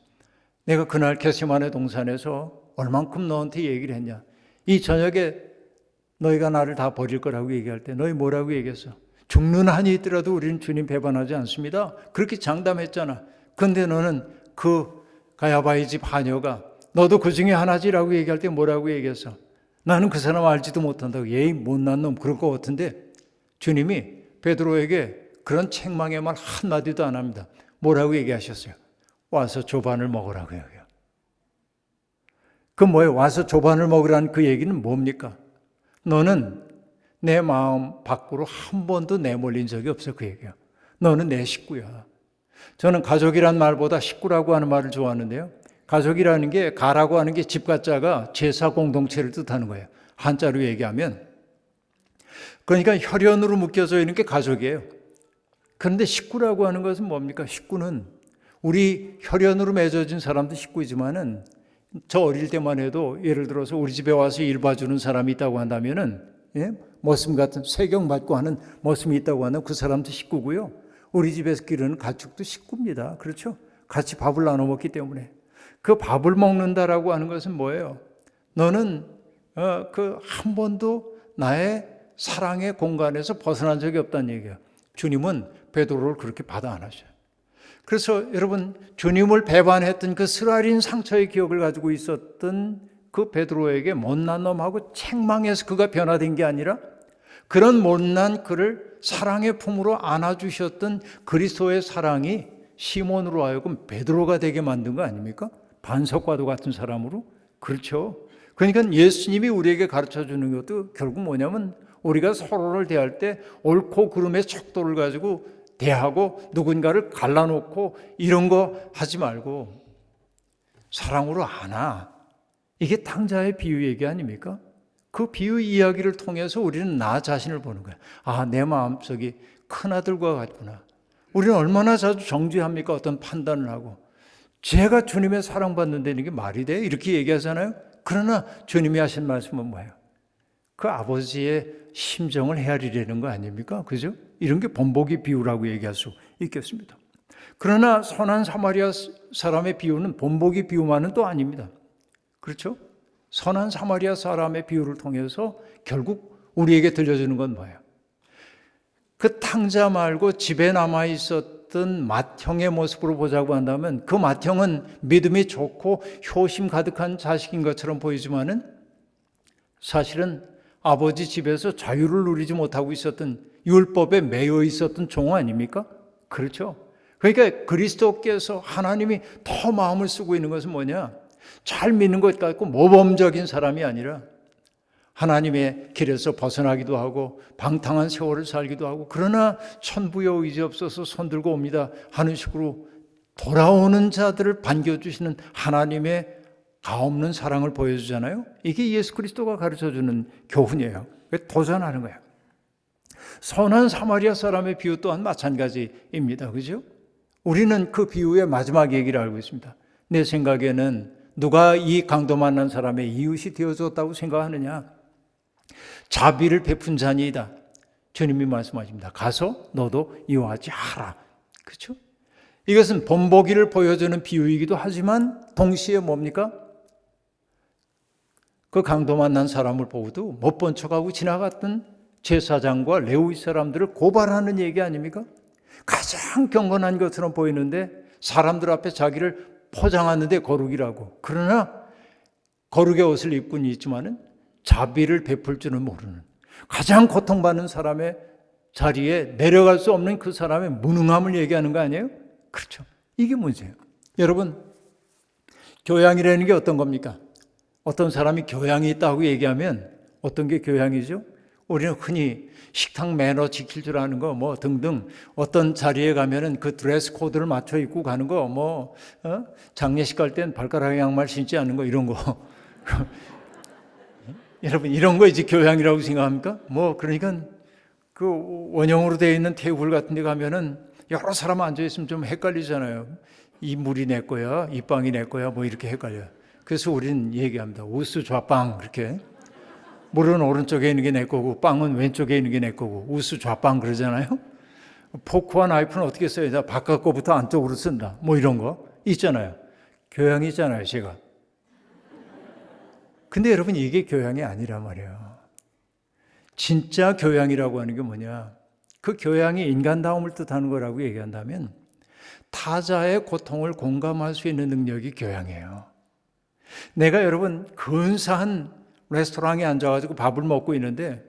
내가 그날 겟세마네 동산에서 얼만큼 너한테 얘기를 했냐. 이 저녁에 너희가 나를 다 버릴 거라고 얘기할 때 너희 뭐라고 얘기했어? 죽는 한이 있더라도 우리는 주님 배반하지 않습니다. 그렇게 장담했잖아. 근데 너는 그 가야바의 집 하녀가 너도 그 중에 하나지라고 얘기할 때 뭐라고 얘기했어? 나는 그 사람 알지도 못한다고. 예의 못난 놈 그럴 것 같은데 주님이 베드로에게 그런 책망의 말 한마디도 안 합니다. 뭐라고 얘기하셨어요? 와서 조반을 먹으라고 얘기해요. 그 뭐예요? 와서 조반을 먹으라는 그 얘기는 뭡니까? 너는 내 마음 밖으로 한 번도 내몰린 적이 없어. 그 얘기야. 너는 내 식구야. 저는 가족이란 말보다 식구라고 하는 말을 좋아하는데요. 가족이라는 게 가라고 하는 게 집가자가 제사 공동체를 뜻하는 거예요. 한자로 얘기하면. 그러니까 혈연으로 묶여져 있는 게 가족이에요. 그런데 식구라고 하는 것은 뭡니까? 식구는 우리 혈연으로 맺어진 사람도 식구이지만은 저 어릴 때만 해도 예를 들어서 우리 집에 와서 일 봐주는 사람이 있다고 한다면은 머슴 같은 세경 맞고 하는 머슴이 있다고 하면 그 사람도 식구고요. 우리 집에서 기르는 가축도 식구입니다. 그렇죠? 같이 밥을 나눠 먹기 때문에. 그 밥을 먹는다라고 하는 것은 뭐예요? 너는 그 한 번도 나의 사랑의 공간에서 벗어난 적이 없다는 얘기예요. 주님은 베드로를 그렇게 받아 안으셔요. 그래서 여러분 주님을 배반했던 그 쓰라린 상처의 기억을 가지고 있었던 그 베드로에게 못난 놈하고 책망해서 그가 변화된 게 아니라 그런 못난 그를 사랑의 품으로 안아주셨던 그리스도의 사랑이 시몬으로 하여금 베드로가 되게 만든 거 아닙니까? 반석과도 같은 사람으로. 그렇죠. 그러니까 예수님이 우리에게 가르쳐주는 것도 결국 뭐냐면 우리가 서로를 대할 때 옳고 그름의 척도를 가지고 대하고 누군가를 갈라놓고 이런 거 하지 말고 사랑으로 안아. 이게 탕자의 비유 얘기 아닙니까? 그 비유 이야기를 통해서 우리는 나 자신을 보는 거야. 아, 내 마음속이 큰아들과 같구나. 우리는 얼마나 자주 정죄합니까? 어떤 판단을 하고. 제가 주님의 사랑받는다는 게 말이 돼? 이렇게 얘기하잖아요. 그러나 주님이 하신 말씀은 뭐예요? 그 아버지의 심정을 헤아리려는 거 아닙니까? 그죠? 이런 게 본보기 비유라고 얘기할 수 있겠습니다. 그러나 선한 사마리아 사람의 비유는 본보기 비유만은 또 아닙니다. 그렇죠? 선한 사마리아 사람의 비유를 통해서 결국 우리에게 들려주는 건 뭐예요? 그 탕자 말고 집에 남아 있었던 맏형의 모습으로 보자고 한다면 그 맏형은 믿음이 좋고 효심 가득한 자식인 것처럼 보이지만은 사실은 아버지 집에서 자유를 누리지 못하고 있었던 율법에 매여 있었던 종 아닙니까? 그렇죠. 그러니까 그리스도께서 하나님이 더 마음을 쓰고 있는 것은 뭐냐? 잘 믿는 것 같고 모범적인 사람이 아니라 하나님의 길에서 벗어나기도 하고 방탕한 세월을 살기도 하고 그러나 천부여 의지 없어서 손들고 옵니다 하는 식으로 돌아오는 자들을 반겨주시는 하나님의 가없는 사랑을 보여주잖아요. 이게 예수 그리스도가 가르쳐주는 교훈이에요. 도전하는 거예요. 선한 사마리아 사람의 비유 또한 마찬가지입니다. 그죠? 우리는 그 비유의 마지막 얘기를 알고 있습니다. 내 생각에는 누가 이 강도 만난 사람의 이웃이 되어줬다고 생각하느냐? 자비를 베푼 자니이다. 주님이 말씀하십니다. 가서 너도 이와 같이 하라. 그렇죠? 이것은 본보기를 보여주는 비유이기도 하지만 동시에 뭡니까? 그 강도 만난 사람을 보고도 못 본 척하고 지나갔던 제사장과 레위 사람들을 고발하는 얘기 아닙니까? 가장 경건한 것처럼 보이는데 사람들 앞에 자기를 포장하는데 거룩이라고. 그러나 거룩의 옷을 입고는 있지만은 자비를 베풀 줄은 모르는, 가장 고통받는 사람의 자리에 내려갈 수 없는 그 사람의 무능함을 얘기하는 거 아니에요? 그렇죠. 이게 문제예요. 여러분, 교양이라는 게 어떤 겁니까? 어떤 사람이 교양이 있다고 얘기하면 어떤 게 교양이죠? 우리는 흔히 식탁 매너 지킬 줄 아는 거 뭐 등등, 어떤 자리에 가면은 그 드레스 코드를 맞춰 입고 가는 거, 장례식 갈 땐 발가락 양말 신지 않는 거, 이런 거. 여러분, 이런 거 이제 교양이라고 생각합니까? 그러니까 그 원형으로 되어 있는 테이블 같은 데 가면은 여러 사람 앉아 있으면 좀 헷갈리잖아요. 이 물이 내 거야, 이 빵이 내 거야, 이렇게 헷갈려요. 그래서 우리는 얘기합니다. 우수 좌빵, 그렇게. 물은 오른쪽에 있는 게 내 거고 빵은 왼쪽에 있는 게 내 거고 우수 좌빵 그러잖아요. 포크와 나이프는 어떻게 써야 바깥 거부터 안쪽으로 쓴다. 이런 거 있잖아요. 교양이 있잖아요, 제가. 근데 여러분, 이게 교양이 아니란 말이에요. 진짜 교양이라고 하는 게 뭐냐? 그 교양이 인간다움을 뜻하는 거라고 얘기한다면 타자의 고통을 공감할 수 있는 능력이 교양이에요. 내가 여러분 근사한 레스토랑에 앉아가지고 밥을 먹고 있는데,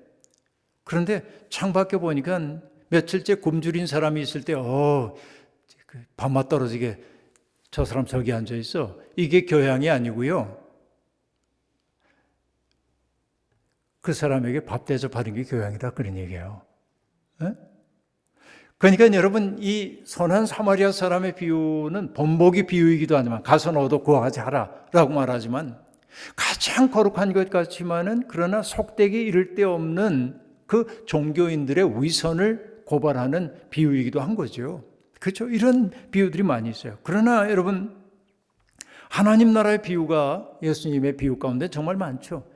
그런데 창밖에 보니까 며칠째 굶주린 사람이 있을 때 밥맛 떨어지게 저 사람 저기 앉아 있어. 이게 교양이 아니고요, 그 사람에게 밥 대접하는 게 교양이다, 그런 얘기예요. 네? 그러니까 여러분, 이 선한 사마리아 사람의 비유는 본보기 비유이기도 하지만, 가서 너도 그와 같이 하라라고 말하지만, 가장 거룩한 것 같지만은 그러나 속되기 이를 데 없는 그 종교인들의 위선을 고발하는 비유이기도 한 거죠. 그렇죠? 이런 비유들이 많이 있어요. 그러나 여러분, 하나님 나라의 비유가 예수님의 비유 가운데 정말 많죠.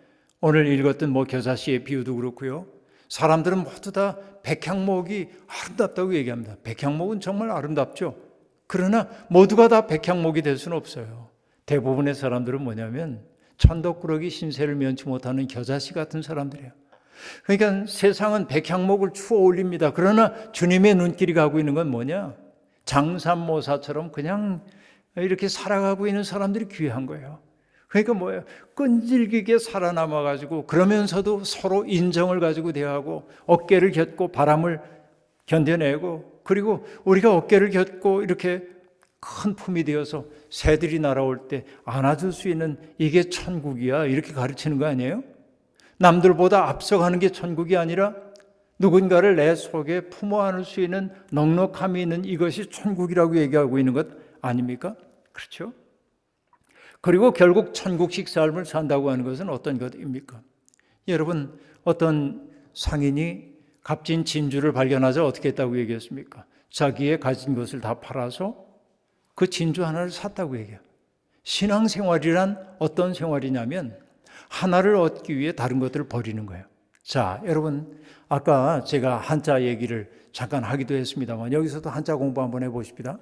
오늘 읽었던 겨자씨의 비유도 그렇고요. 사람들은 모두 다 백향목이 아름답다고 얘기합니다. 백향목은 정말 아름답죠. 그러나 모두가 다 백향목이 될 수는 없어요. 대부분의 사람들은 뭐냐면 천덕꾸러기 신세를 면치 못하는 겨자씨 같은 사람들이에요. 그러니까 세상은 백향목을 추어 올립니다. 그러나 주님의 눈길이 가고 있는 건 뭐냐? 장산모사처럼 그냥 이렇게 살아가고 있는 사람들이 귀한 거예요. 그러니까 뭐예요? 끈질기게 살아남아가지고 그러면서도 서로 인정을 가지고 대하고 어깨를 곁고 바람을 견뎌내고, 그리고 우리가 어깨를 곁고 이렇게 큰 품이 되어서 새들이 날아올 때 안아줄 수 있는, 이게 천국이야, 이렇게 가르치는 거 아니에요? 남들보다 앞서가는 게 천국이 아니라 누군가를 내 속에 품어 안을 수 있는 넉넉함이 있는 이것이 천국이라고 얘기하고 있는 것 아닙니까? 그렇죠? 그리고 결국 천국식 삶을 산다고 하는 것은 어떤 것입니까? 여러분, 어떤 상인이 값진 진주를 발견하자 어떻게 했다고 얘기했습니까? 자기의 가진 것을 다 팔아서 그 진주 하나를 샀다고 얘기해요. 신앙생활이란 어떤 생활이냐면 하나를 얻기 위해 다른 것들을 버리는 거예요. 자, 여러분, 아까 제가 한자 얘기를 잠깐 하기도 했습니다만 여기서도 한자 공부 한번 해보십시다.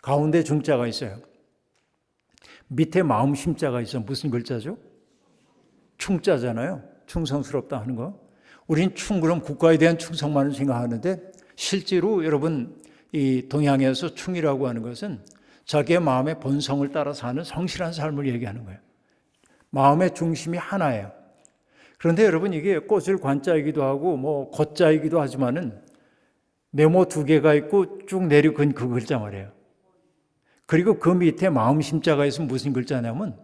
가운데 중자가 있어요. 밑에 마음 심자가 있어. 무슨 글자죠? 충자잖아요. 충성스럽다 하는 거. 우린 그럼 국가에 대한 충성만을 생각하는데, 실제로 여러분, 이 동양에서 충이라고 하는 것은 자기의 마음의 본성을 따라 사는 성실한 삶을 얘기하는 거예요. 마음의 중심이 하나예요. 그런데 여러분, 이게 꽃을 관자이기도 하고 겉자이기도 하지만은 네모 두 개가 있고 쭉 내려근 그 글자 말이에요. 그리고 그 밑에 마음 심자가 있으면 무슨 글자냐면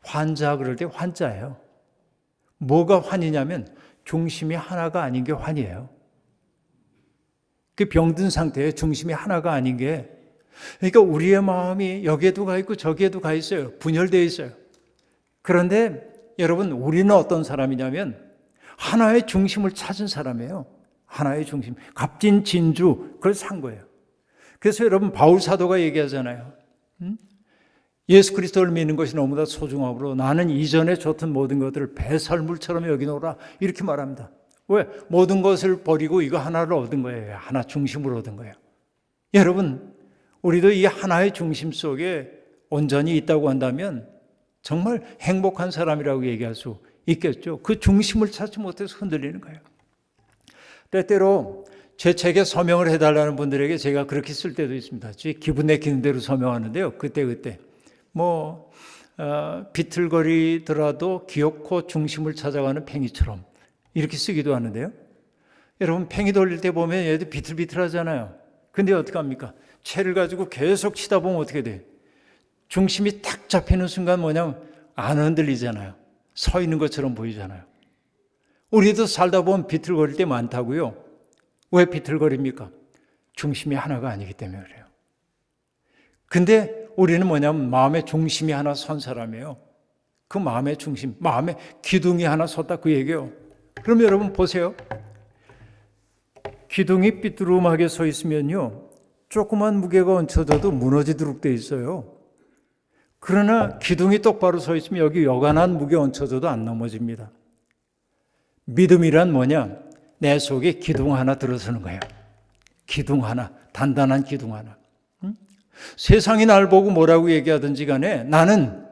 환자, 그럴 때 환자예요. 뭐가 환이냐면 중심이 하나가 아닌 게 환이에요. 그 병든 상태에 중심이 하나가 아닌 게, 그러니까 우리의 마음이 여기에도 가 있고 저기에도 가 있어요. 분열되어 있어요. 그런데 여러분, 우리는 어떤 사람이냐면 하나의 중심을 찾은 사람이에요. 하나의 중심. 갑진진주, 그걸 산 거예요. 그래서 여러분, 바울 사도가 얘기하잖아요. 예수 그리스도를 믿는 것이 너무나 소중하므로 나는 이전에 줬던 모든 것들을 배설물처럼 여기노라, 이렇게 말합니다. 왜? 모든 것을 버리고 이거 하나를 얻은 거예요. 하나 중심을 얻은 거예요. 여러분, 우리도 이 하나의 중심 속에 온전히 있다고 한다면 정말 행복한 사람이라고 얘기할 수 있겠죠. 그 중심을 찾지 못해서 흔들리는 거예요. 때때로 제 책에 서명을 해달라는 분들에게 제가 그렇게 쓸 때도 있습니다. 제 기분 내키는 대로 서명하는데요. 그때 비틀거리더라도 기어코 중심을 찾아가는 팽이처럼 이렇게 쓰기도 하는데요. 여러분, 팽이 돌릴 때 보면 얘들 비틀비틀하잖아요. 근데 어떡합니까? 채를 가지고 계속 치다 보면 어떻게 돼? 중심이 딱 잡히는 순간 뭐냐면 안 흔들리잖아요. 서 있는 것처럼 보이잖아요. 우리도 살다 보면 비틀거릴 때 많다고요. 왜 비틀거립니까? 중심이 하나가 아니기 때문에 그래요. 근데 우리는 뭐냐면 마음의 중심이 하나 선 사람이에요. 그 마음의 중심, 마음의 기둥이 하나 섰다, 그 얘기예요. 그럼 여러분 보세요. 기둥이 삐뚤음하게 서 있으면요, 조그만 무게가 얹혀져도 무너지도록 돼 있어요. 그러나 기둥이 똑바로 서 있으면 여기 여간한 무게 얹혀져도 안 넘어집니다. 믿음이란 뭐냐? 내 속에 기둥 하나 들어서는 거예요. 기둥 하나, 단단한 기둥 하나. 세상이 날 보고 뭐라고 얘기하든지 간에 나는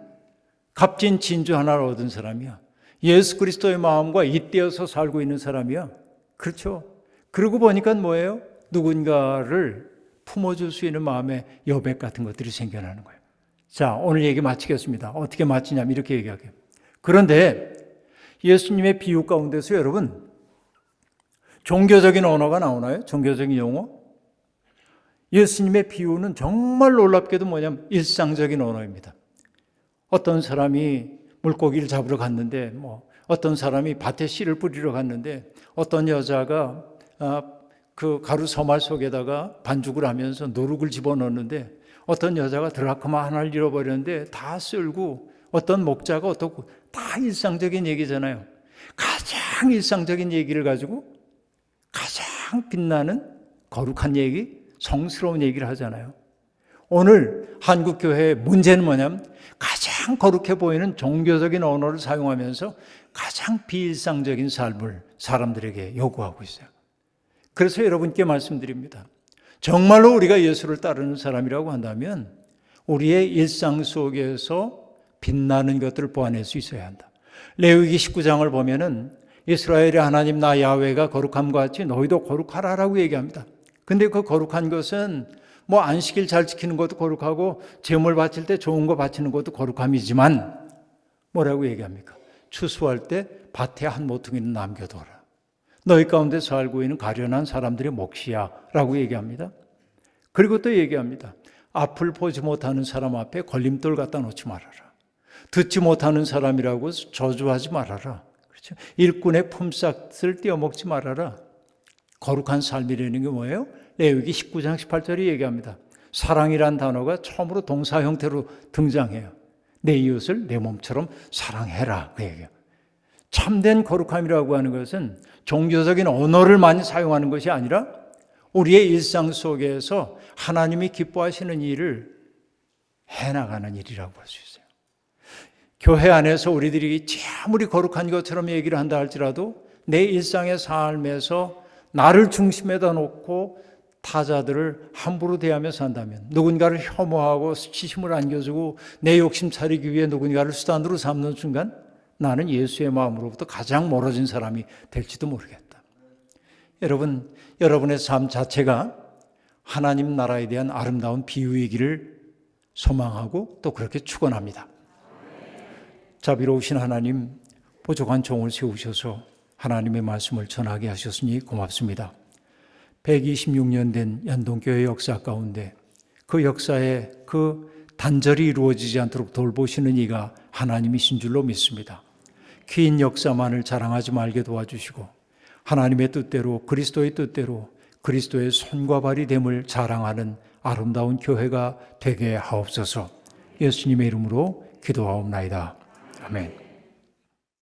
값진 진주 하나를 얻은 사람이야. 예수 그리스도의 마음과 잇대어서 살고 있는 사람이야. 그렇죠? 그러고 보니까 뭐예요? 누군가를 품어줄 수 있는 마음의 여백 같은 것들이 생겨나는 거예요. 자, 오늘 얘기 마치겠습니다. 어떻게 마치냐면 이렇게 얘기할게요. 그런데 예수님의 비유 가운데서 여러분, 종교적인 언어가 나오나요? 종교적인 용어? 예수님의 비유는 정말 놀랍게도 뭐냐면 일상적인 언어입니다. 어떤 사람이 물고기를 잡으러 갔는데, 어떤 사람이 밭에 씨를 뿌리러 갔는데, 어떤 여자가 그 가루 서말 속에다가 반죽을 하면서 노룩을 집어넣었는데, 어떤 여자가 드라크마 하나를 잃어버렸는데 다 쓸고, 어떤 목자가 어떻고, 다 일상적인 얘기잖아요. 가장 일상적인 얘기를 가지고 가장 빛나는 거룩한 얘기, 성스러운 얘기를 하잖아요. 오늘 한국교회의 문제는 뭐냐면 가장 거룩해 보이는 종교적인 언어를 사용하면서 가장 비일상적인 삶을 사람들에게 요구하고 있어요. 그래서 여러분께 말씀드립니다. 정말로 우리가 예수를 따르는 사람이라고 한다면 우리의 일상 속에서 빛나는 것들을 보아낼 수 있어야 한다. 레위기 19장을 보면은 이스라엘의 하나님 나 야훼가 거룩함과 같이 너희도 거룩하라라고 얘기합니다. 근데 그 거룩한 것은 안식일 잘 지키는 것도 거룩하고 제물 바칠 때 좋은 거 바치는 것도 거룩함이지만 뭐라고 얘기합니까? 추수할 때 밭에 한 모퉁이는 남겨둬라. 너희 가운데 살고 있는 가련한 사람들의 몫이야 라고 얘기합니다. 그리고 또 얘기합니다. 앞을 보지 못하는 사람 앞에 걸림돌 갖다 놓지 말아라. 듣지 못하는 사람이라고 저주하지 말아라. 그렇죠? 일꾼의 품삯을 떼어먹지 말아라. 거룩한 삶이라는 게 뭐예요? 레위기 19장 18절이 얘기합니다. 사랑이란 단어가 처음으로 동사 형태로 등장해요. 내 이웃을 내 몸처럼 사랑해라, 그 얘기예요. 참된 거룩함이라고 하는 것은 종교적인 언어를 많이 사용하는 것이 아니라 우리의 일상 속에서 하나님이 기뻐하시는 일을 해나가는 일이라고 볼 수 있어요. 교회 안에서 우리들이 아무리 거룩한 것처럼 얘기를 한다 할지라도 내 일상의 삶에서 나를 중심에다 놓고 타자들을 함부로 대하며 산다면, 누군가를 혐오하고 수치심을 안겨주고 내 욕심 차리기 위해 누군가를 수단으로 삼는 순간 나는 예수의 마음으로부터 가장 멀어진 사람이 될지도 모르겠다. 여러분, 여러분의 삶 자체가 하나님 나라에 대한 아름다운 비유이기를 소망하고 또 그렇게 축원합니다. 자비로우신 하나님, 부족한 종을 세우셔서 하나님의 말씀을 전하게 하셨으니 고맙습니다. 126년 된 연동교회 역사 가운데 그 역사에 그 단절이 이루어지지 않도록 돌보시는 이가 하나님이신 줄로 믿습니다. 긴 역사만을 자랑하지 말게 도와주시고 하나님의 뜻대로, 그리스도의 뜻대로 그리스도의 손과 발이 됨을 자랑하는 아름다운 교회가 되게 하옵소서. 예수님의 이름으로 기도하옵나이다. 아멘.